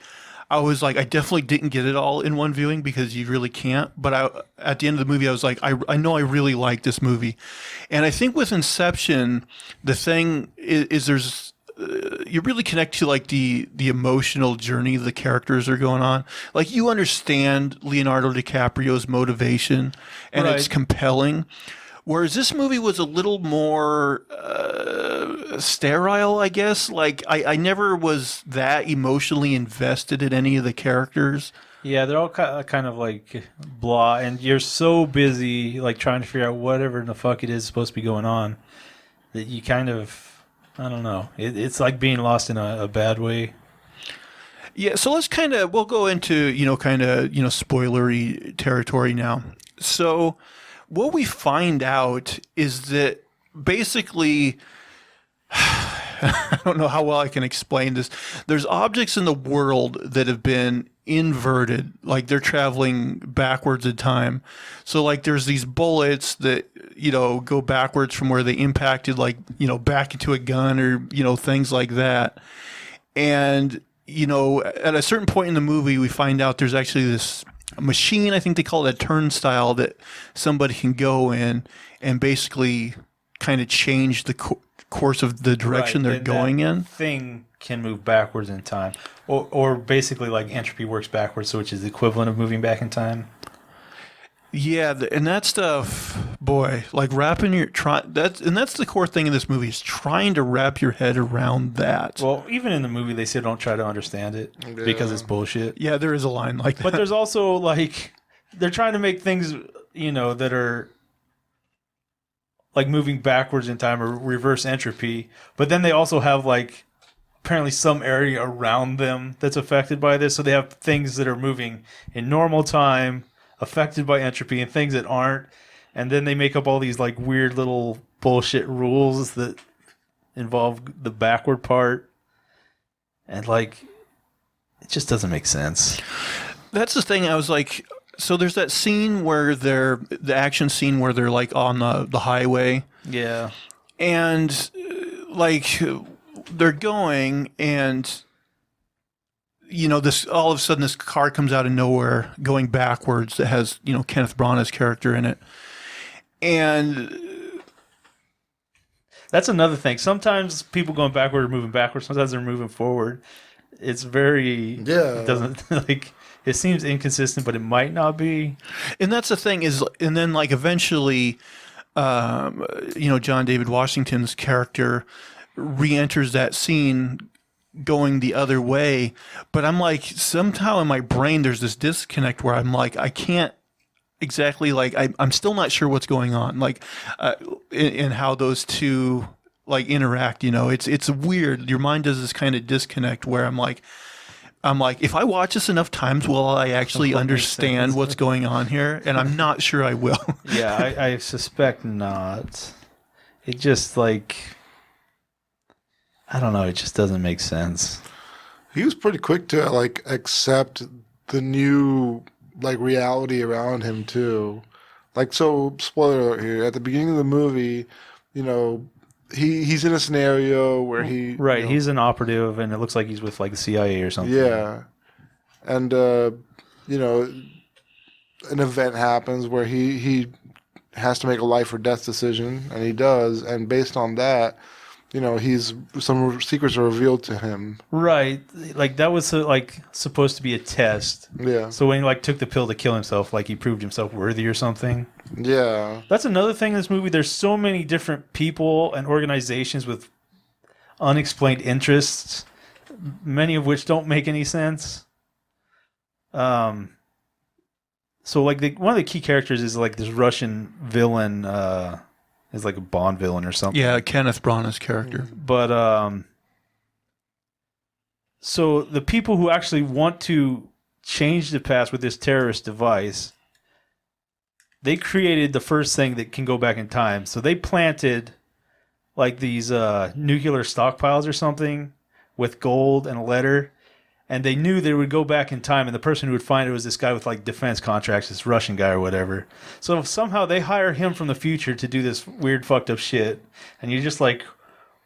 I was like, I definitely didn't get it all in one viewing because you really can't. But at the end of the movie, I was like, I know I really like this movie. And I think with Inception, the thing is there's, you really connect to like the emotional journey the characters are going on. Like, you understand Leonardo DiCaprio's motivation, and Right. it's compelling. Whereas this movie was a little more sterile, I guess. Like, I never was that emotionally invested in any of the characters. Yeah, they're all kind of like blah, and you're so busy like trying to figure out whatever in the fuck it is supposed to be going on that you kind of, I don't know. It's like being lost in a bad way. Yeah, so we'll go into, spoilery territory now. So what we find out is that basically, I don't know how well I can explain this. There's objects in the world that have been inverted, like they're traveling backwards in time. So like there's these bullets that, go backwards from where they impacted, like, back into a gun or, things like that. And, at a certain point in the movie, we find out there's actually this machine, I think they call it a turnstile, that somebody can go in and basically kind of change the course of the direction they're going in. Thing can move backwards in time, or basically like entropy works backwards, which is the equivalent of moving back in time. Yeah, and that stuff, boy, like that's the core thing in this movie, is trying to wrap your head around that. Well, even in the movie, they say don't try to understand it because it's bullshit. Yeah, there is a line like that. But there's also like they're trying to make things, that are like moving backwards in time or reverse entropy. But then they also have like apparently some area around them that's affected by this. So they have things that are moving in normal time, affected by entropy, and things that aren't. And then they make up all these like weird little bullshit rules that involve the backward part. And like, it just doesn't make sense. That's the thing. I was like, so there's that scene where the action scene where they're like on the highway. Yeah. And like they're going and this all of a sudden this car comes out of nowhere going backwards that has, Kenneth Branagh's character in it. And that's another thing. Sometimes people going backward are moving backwards. Sometimes they're moving forward. It's very It doesn't like it seems inconsistent, but it might not be. And that's the thing is, and then like eventually, John David Washington's character re-enters that scene going the other way, but I'm like somehow in my brain there's this disconnect where I'm like I can't exactly like I'm still not sure what's going on like in how those two like interact. It's weird. Your mind does this kind of disconnect where I'm like if I watch this enough times will I actually understand what's going on here, and I'm not sure I will. Yeah, I suspect not. It just like I don't know, it just doesn't make sense. He was pretty quick to like accept the new like reality around him too. Like, so spoiler alert here, at the beginning of the movie, he's in a scenario where he's an operative and it looks like he's with like the CIA or something. Yeah. And an event happens where he has to make a life or death decision, and he does, and based on that, some secrets are revealed to him. Right. Like that was supposed to be a test. Yeah. So when he like took the pill to kill himself, like he proved himself worthy or something. Yeah. That's another thing in this movie. There's so many different people and organizations with unexplained interests, many of which don't make any sense. So like one of the key characters is like this Russian villain, is like a Bond villain or something. Yeah, Kenneth Branagh's character. But so the people who actually want to change the past with this terrorist device, they created the first thing that can go back in time. So they planted like these nuclear stockpiles or something with gold and a letter, and they knew they would go back in time, and the person who would find it was this guy with like defense contracts, this Russian guy or whatever. So somehow they hire him from the future to do this weird fucked up shit, and you're just like,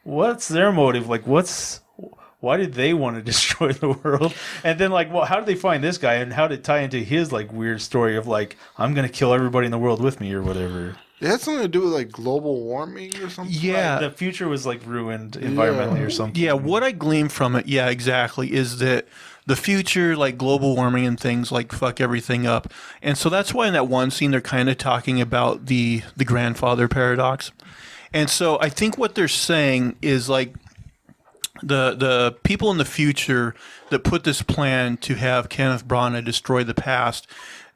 what's their motive? Like, why did they want to destroy the world? And then like, well, how did they find this guy, and how did it tie into his like weird story of like, I'm gonna kill everybody in the world with me or whatever? It had something to do with like global warming or something. Yeah, like, the future was like ruined environmentally or something. Yeah, what I gleaned from it, yeah, exactly, is that the future, like global warming and things, like fuck everything up, and so that's why in that one scene they're kind of talking about the grandfather paradox, and so I think what they're saying is like the people in the future that put this plan to have Kenneth Branagh destroy the past.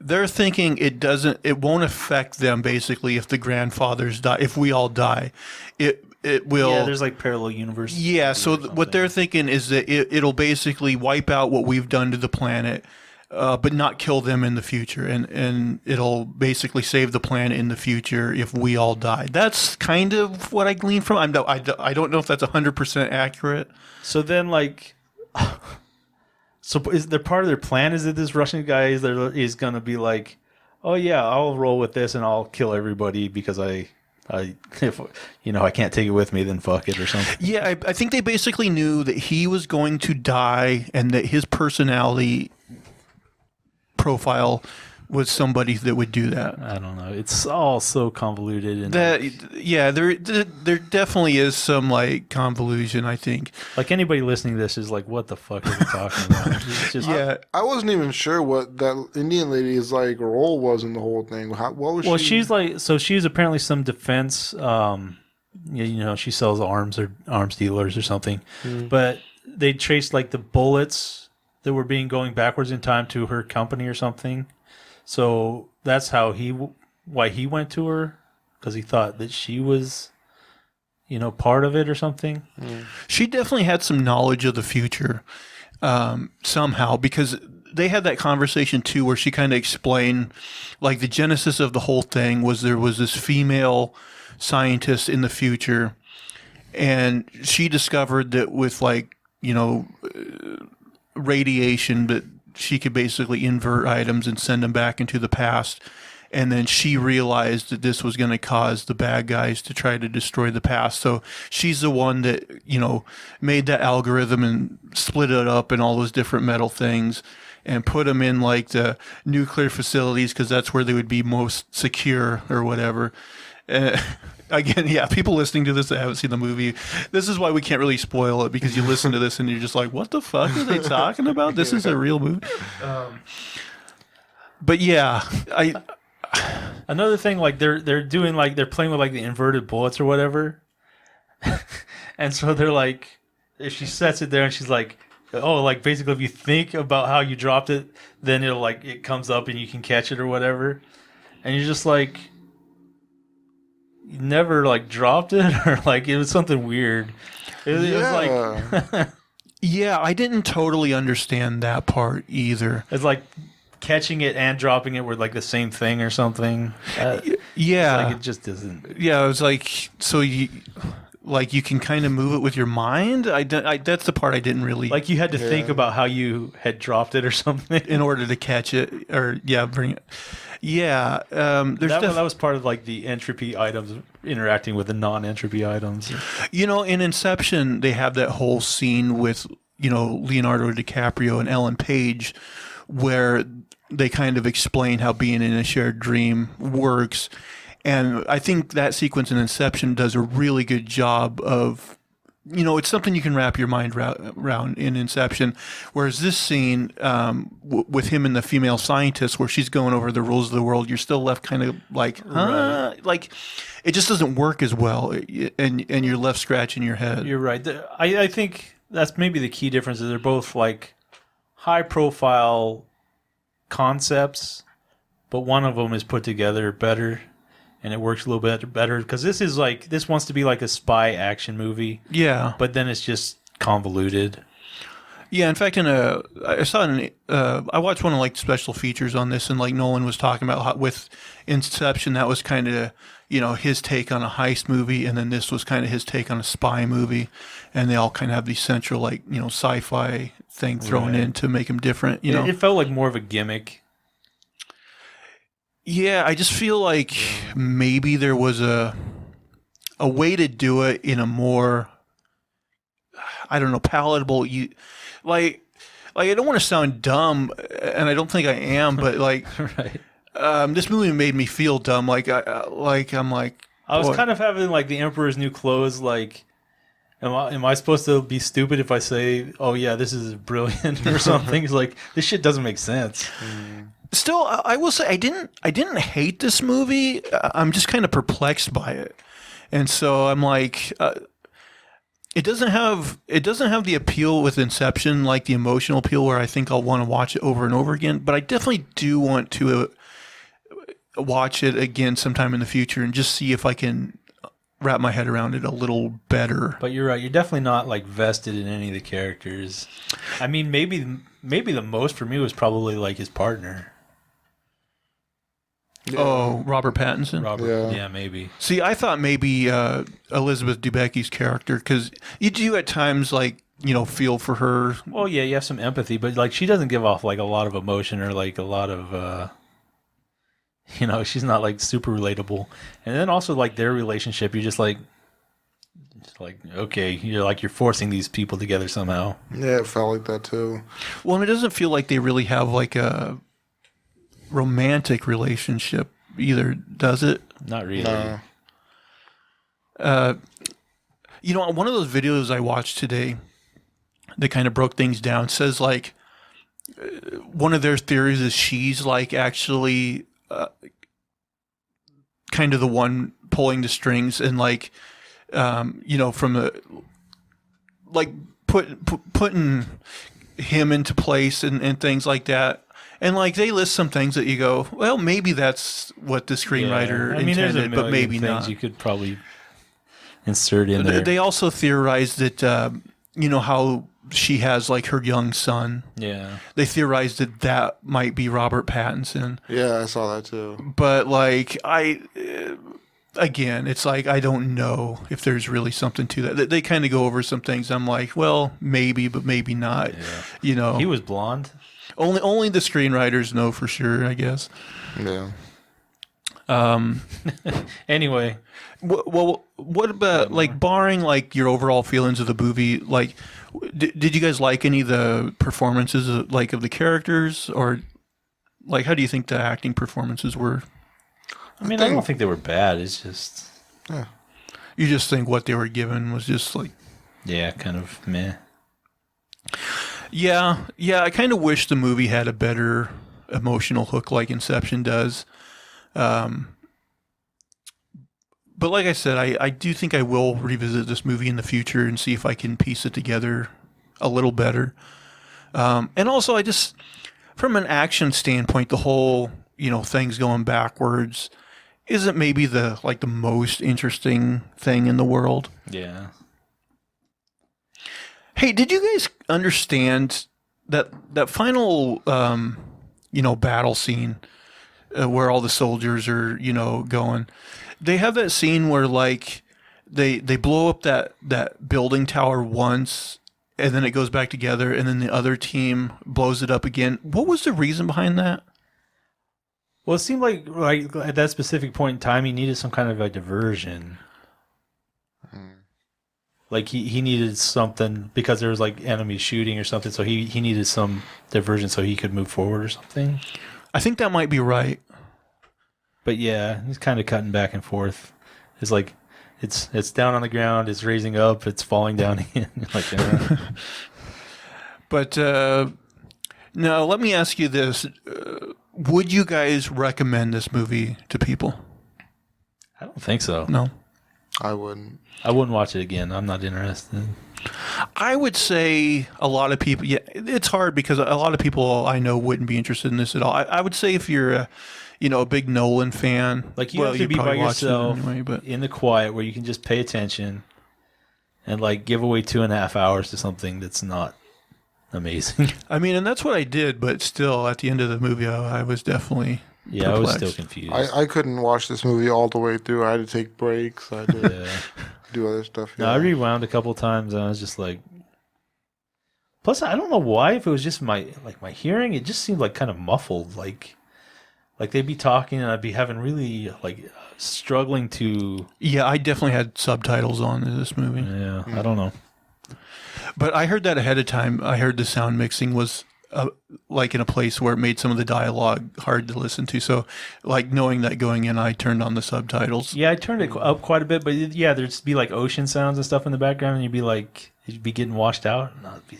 They're thinking it won't affect them basically if the grandfathers die, if we all die. It will. Yeah, there's like parallel universes. Yeah, so what they're thinking is that it'll basically wipe out what we've done to the planet, but not kill them in the future. And it'll basically save the planet in the future if we all die. That's kind of what I gleaned from. I don't know if that's 100% accurate. So then like... So is there part of their plan is that this Russian guy is going to be like, oh yeah, I'll roll with this and I'll kill everybody because if I can't take it with me, then fuck it or something. Yeah, I think they basically knew that he was going to die and that his personality profile was somebody that would do that. I don't know. It's all so convoluted. And there definitely is some like convolution, I think. Like anybody listening to this is like, what the fuck are we talking about? It's just, yeah. I wasn't even sure what that Indian lady's like role was in the whole thing. What was she? Well, she's like, so she's apparently some defense, she sells arms or arms dealers or something. But they traced like the bullets that were going backwards in time to her company or something. So that's why he went to her, because he thought that she was, part of it or something. She definitely had some knowledge of the future somehow, because they had that conversation too where she kind of explained like the genesis of the whole thing was there was this female scientist in the future, and she discovered that with like, radiation, but she could basically invert items and send them back into the past. And then she realized that this was going to cause the bad guys to try to destroy the past. So she's the one that, made that algorithm and split it up in all those different metal things and put them in like the nuclear facilities because that's where they would be most secure or whatever. Again, yeah, people listening to this that haven't seen the movie, this is why we can't really spoil it, because you listen to this and you're just like, what the fuck are they talking about? This is a real movie. But yeah, another thing, like they're doing like they're playing with like the inverted bullets or whatever, and so they're like, if she sets it there and she's like, oh, like basically if you think about how you dropped it, then it'll like it comes up and you can catch it or whatever, and you're just like, you never like dropped it or like it was something weird. It was like, yeah, I didn't totally understand that part either. It's like catching it and dropping it were like the same thing or something. Yeah, like it just isn't. Yeah, it was like, so you can kind of move it with your mind. That's the part I didn't really like. You had to think about how you had dropped it or something in order to catch it, or bring it. Yeah, that was part of like the entropy items interacting with the non-entropy items. In Inception, they have that whole scene with Leonardo DiCaprio and Ellen Page, where they kind of explain how being in a shared dream works. And I think that sequence in Inception does a really good job of, it's something you can wrap your mind around in Inception. Whereas this scene with him and the female scientist, where she's going over the rules of the world, you're still left kind of like, huh? Right. Like, it just doesn't work as well. And you're left scratching your head. You're right. I think that's maybe the key difference is they're both like high profile concepts, but one of them is put together better and it works a little bit better because this wants to be like a spy action movie, but then it's just convoluted. In fact, I watched one of like special features on this, and like Nolan was talking about how with Inception, that was kind of his take on a heist movie, and then this was kind of his take on a spy movie, and they all kind of have the central like sci-fi thing thrown in to make them different. It felt like more of a gimmick. Yeah, I just feel like maybe there was a way to do it in a more, I don't know, palatable. Like I don't want to sound dumb, and I don't think I am, but like, right. This movie made me feel dumb. Like I'm like, I was kind of having like the Emperor's New Clothes. Like, am I supposed to be stupid if I say, oh yeah, this is brilliant or something? It's like this shit doesn't make sense. Still, I will say I didn't hate this movie. I'm just kind of perplexed by it, and so I'm like, it doesn't have the appeal with Inception, like the emotional appeal, where I think I'll want to watch it over and over again. But I definitely do want to watch it again sometime in the future and just see if I can wrap my head around it a little better. But you're right. You're definitely not like vested in any of the characters. I mean, maybe the most for me was probably like his partner. Yeah. Oh, Robert Pattinson? Yeah, maybe. See, I thought maybe Elizabeth Debicki's character, because you do at times, like, feel for her. Well, yeah, you have some empathy, but, like, she doesn't give off, like, a lot of emotion or, like, a lot of, she's not, like, super relatable. And then also, like, their relationship, you're just like, okay, you're forcing these people together somehow. Yeah, it felt like that, too. Well, and it doesn't feel like they really have, like, a romantic relationship either, does it? Not really. No. One of those videos I watched today that kind of broke things down says like one of their theories is she's like actually kind of the one pulling the strings and like from the like putting him into place and things like that. And like they list some things that you go, well, maybe that's what the screenwriter intended, but maybe not. You could probably insert in there. They also theorized that how she has like her young son. Yeah. They theorized that might be Robert Pattinson. Yeah, I saw that too. But like again, it's like I don't know if there's really something to that. They kind of go over some things. I'm like, well, maybe, but maybe not. Yeah. You know, He was blonde. only the screenwriters know for sure, I guess. Yeah. Anyway, Well, what about like barring like your overall feelings of the movie? Like, did you guys like any of the performances of, like of the characters, or like how do you think the acting performances were? I mean, I don't think they were bad. It's just, Yeah. You just think what they were given was just like, yeah, kind of meh. yeah. I kind of wish the movie had a better emotional hook like Inception does. But like I said, I do think I will revisit this movie in the future and see if I can piece it together a little better. And also, I just, from an action standpoint, the whole, things going backwards isn't maybe the most interesting thing in the world. Yeah. Hey, did you guys understand that final, battle scene where all the soldiers are, going? They have that scene where like they blow up that building tower once, and then it goes back together, and then the other team blows it up again. What was the reason behind that? Well, it seemed like at that specific point in time, he needed some kind of a diversion. Like he needed something because there was like enemies shooting or something, so he needed some diversion so he could move forward or something. I think that might be right. But yeah, he's kind of cutting back and forth. It's like it's down on the ground, it's raising up, it's falling down again. Like, yeah. But now let me ask you this: would you guys recommend this movie to people? I don't think so. No. I wouldn't. I wouldn't watch it again. I'm not interested. I would say a lot of people. Yeah, it's hard because a lot of people I know wouldn't be interested in this at all. I would say if you're a big Nolan fan, Like you have to be by probably watch it yourself anyway, but in the quiet where you can just pay attention and like give away 2.5 hours to something that's not amazing. I mean, and that's what I did. But still, at the end of the movie, I was definitely Yeah, I was perplexed. still confused. I couldn't watch this movie all the way through. I had to take breaks. I had to do other stuff. No, I rewound a couple times and I was just like. Plus, I don't know why. If it was just my hearing, it just seemed like kind of muffled. Like they'd be talking and I'd be having really struggling to. Yeah, I definitely had subtitles on in this movie. Yeah, I don't know. But I heard that ahead of time. I heard the sound mixing was in a place where it made some of the dialogue hard to listen to. So, knowing that going in, I turned on the subtitles. Yeah, I turned it up quite a bit, but yeah, there'd be like ocean sounds and stuff in the background, and you'd be getting washed out. And I'd be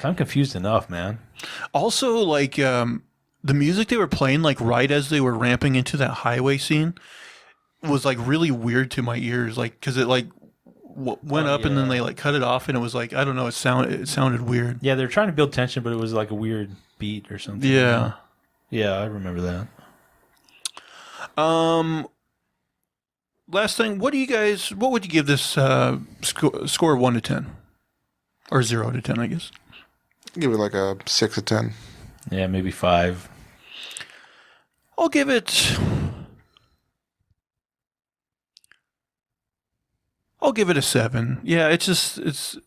I'm confused enough, man. Also, the music they were playing, right as they were ramping into that highway scene, was really weird to my ears. Because it went up and then they cut it off, and it was I don't know. It sounded weird. Yeah, they're trying to build tension, but it was like a weird beat or something. Yeah. Yeah, I remember that. Last thing, what would you give this score of 1 to 10? Or 0 to 10, I guess. Give it a 6 or 10. Yeah, maybe 5. I'll give it a 7. Yeah, it's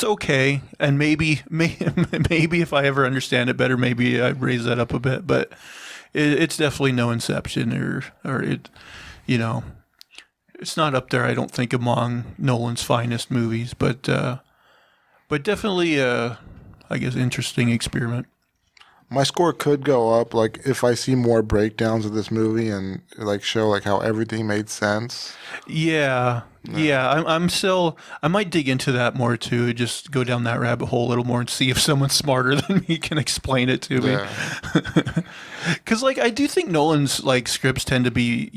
okay, and maybe if I ever understand it better, maybe I'd raise that up a bit. But it's definitely no Inception or it, it's not up there. I don't think among Nolan's finest movies, but definitely I guess interesting experiment. My score could go up if I see more breakdowns of this movie and show how everything made sense. Yeah. I'm still. I might dig into that more too. Just go down that rabbit hole a little more and see if someone smarter than me can explain it to me. Because I do think Nolan's scripts tend to be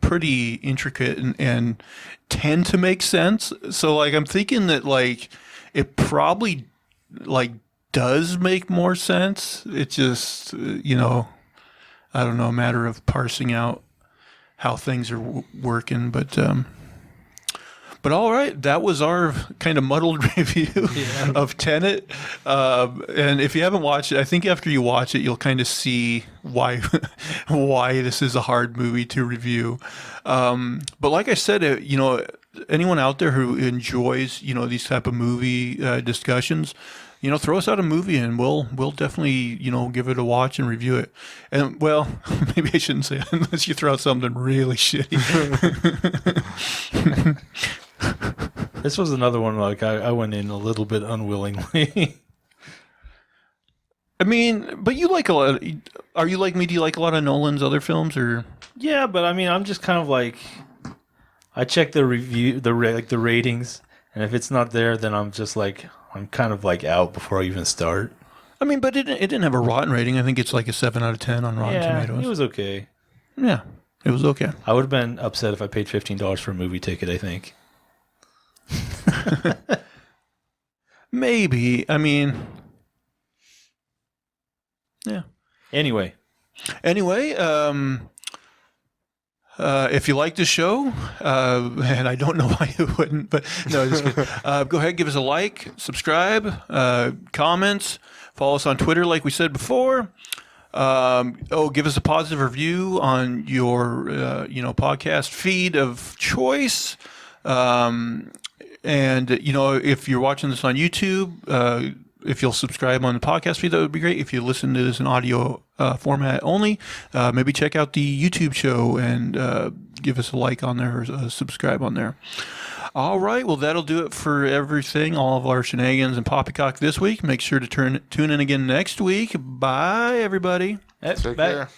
pretty intricate and tend to make sense. So I'm thinking that it probably does make more sense. It's just I don't know, a matter of parsing out how things are working, but But all right, that was our kind of muddled review of Tenet. And if you haven't watched it, I think after you watch it, you'll kind of see why this is a hard movie to review. But like I said, anyone out there who enjoys these type of movie discussions, throw us out a movie and we'll definitely give it a watch and review it. And well, maybe I shouldn't say unless you throw out something really shitty. This was another one like I went in a little bit unwillingly. I mean, but you like a lot. Are you like me? Do you like a lot of Nolan's other films, or? Yeah, but I mean, I'm just kind of like, I check the review, the ratings, and if it's not there, then I'm just like, I'm kind of like out before I even start. I mean, but it didn't have a rotten rating. I think it's like a 7 out of 10 on Rotten Tomatoes. It was okay. Yeah, it was okay. I would have been upset if I paid $15 for a movie ticket, I think. Maybe. I mean, yeah. Anyway, if you like the show, and I don't know why you wouldn't, but no, just kidding. Go ahead, give us a like, subscribe, comments, follow us on Twitter, like we said before. Give us a positive review on your, podcast feed of choice. And if you're watching this on YouTube, if you'll subscribe on the podcast feed, that would be great. If you listen to this in audio format only, maybe check out the YouTube show and give us a like on there or subscribe on there. All right. Well, that'll do it for everything, all of our shenanigans and poppycock this week. Make sure to tune in again next week. Bye, everybody. Take care.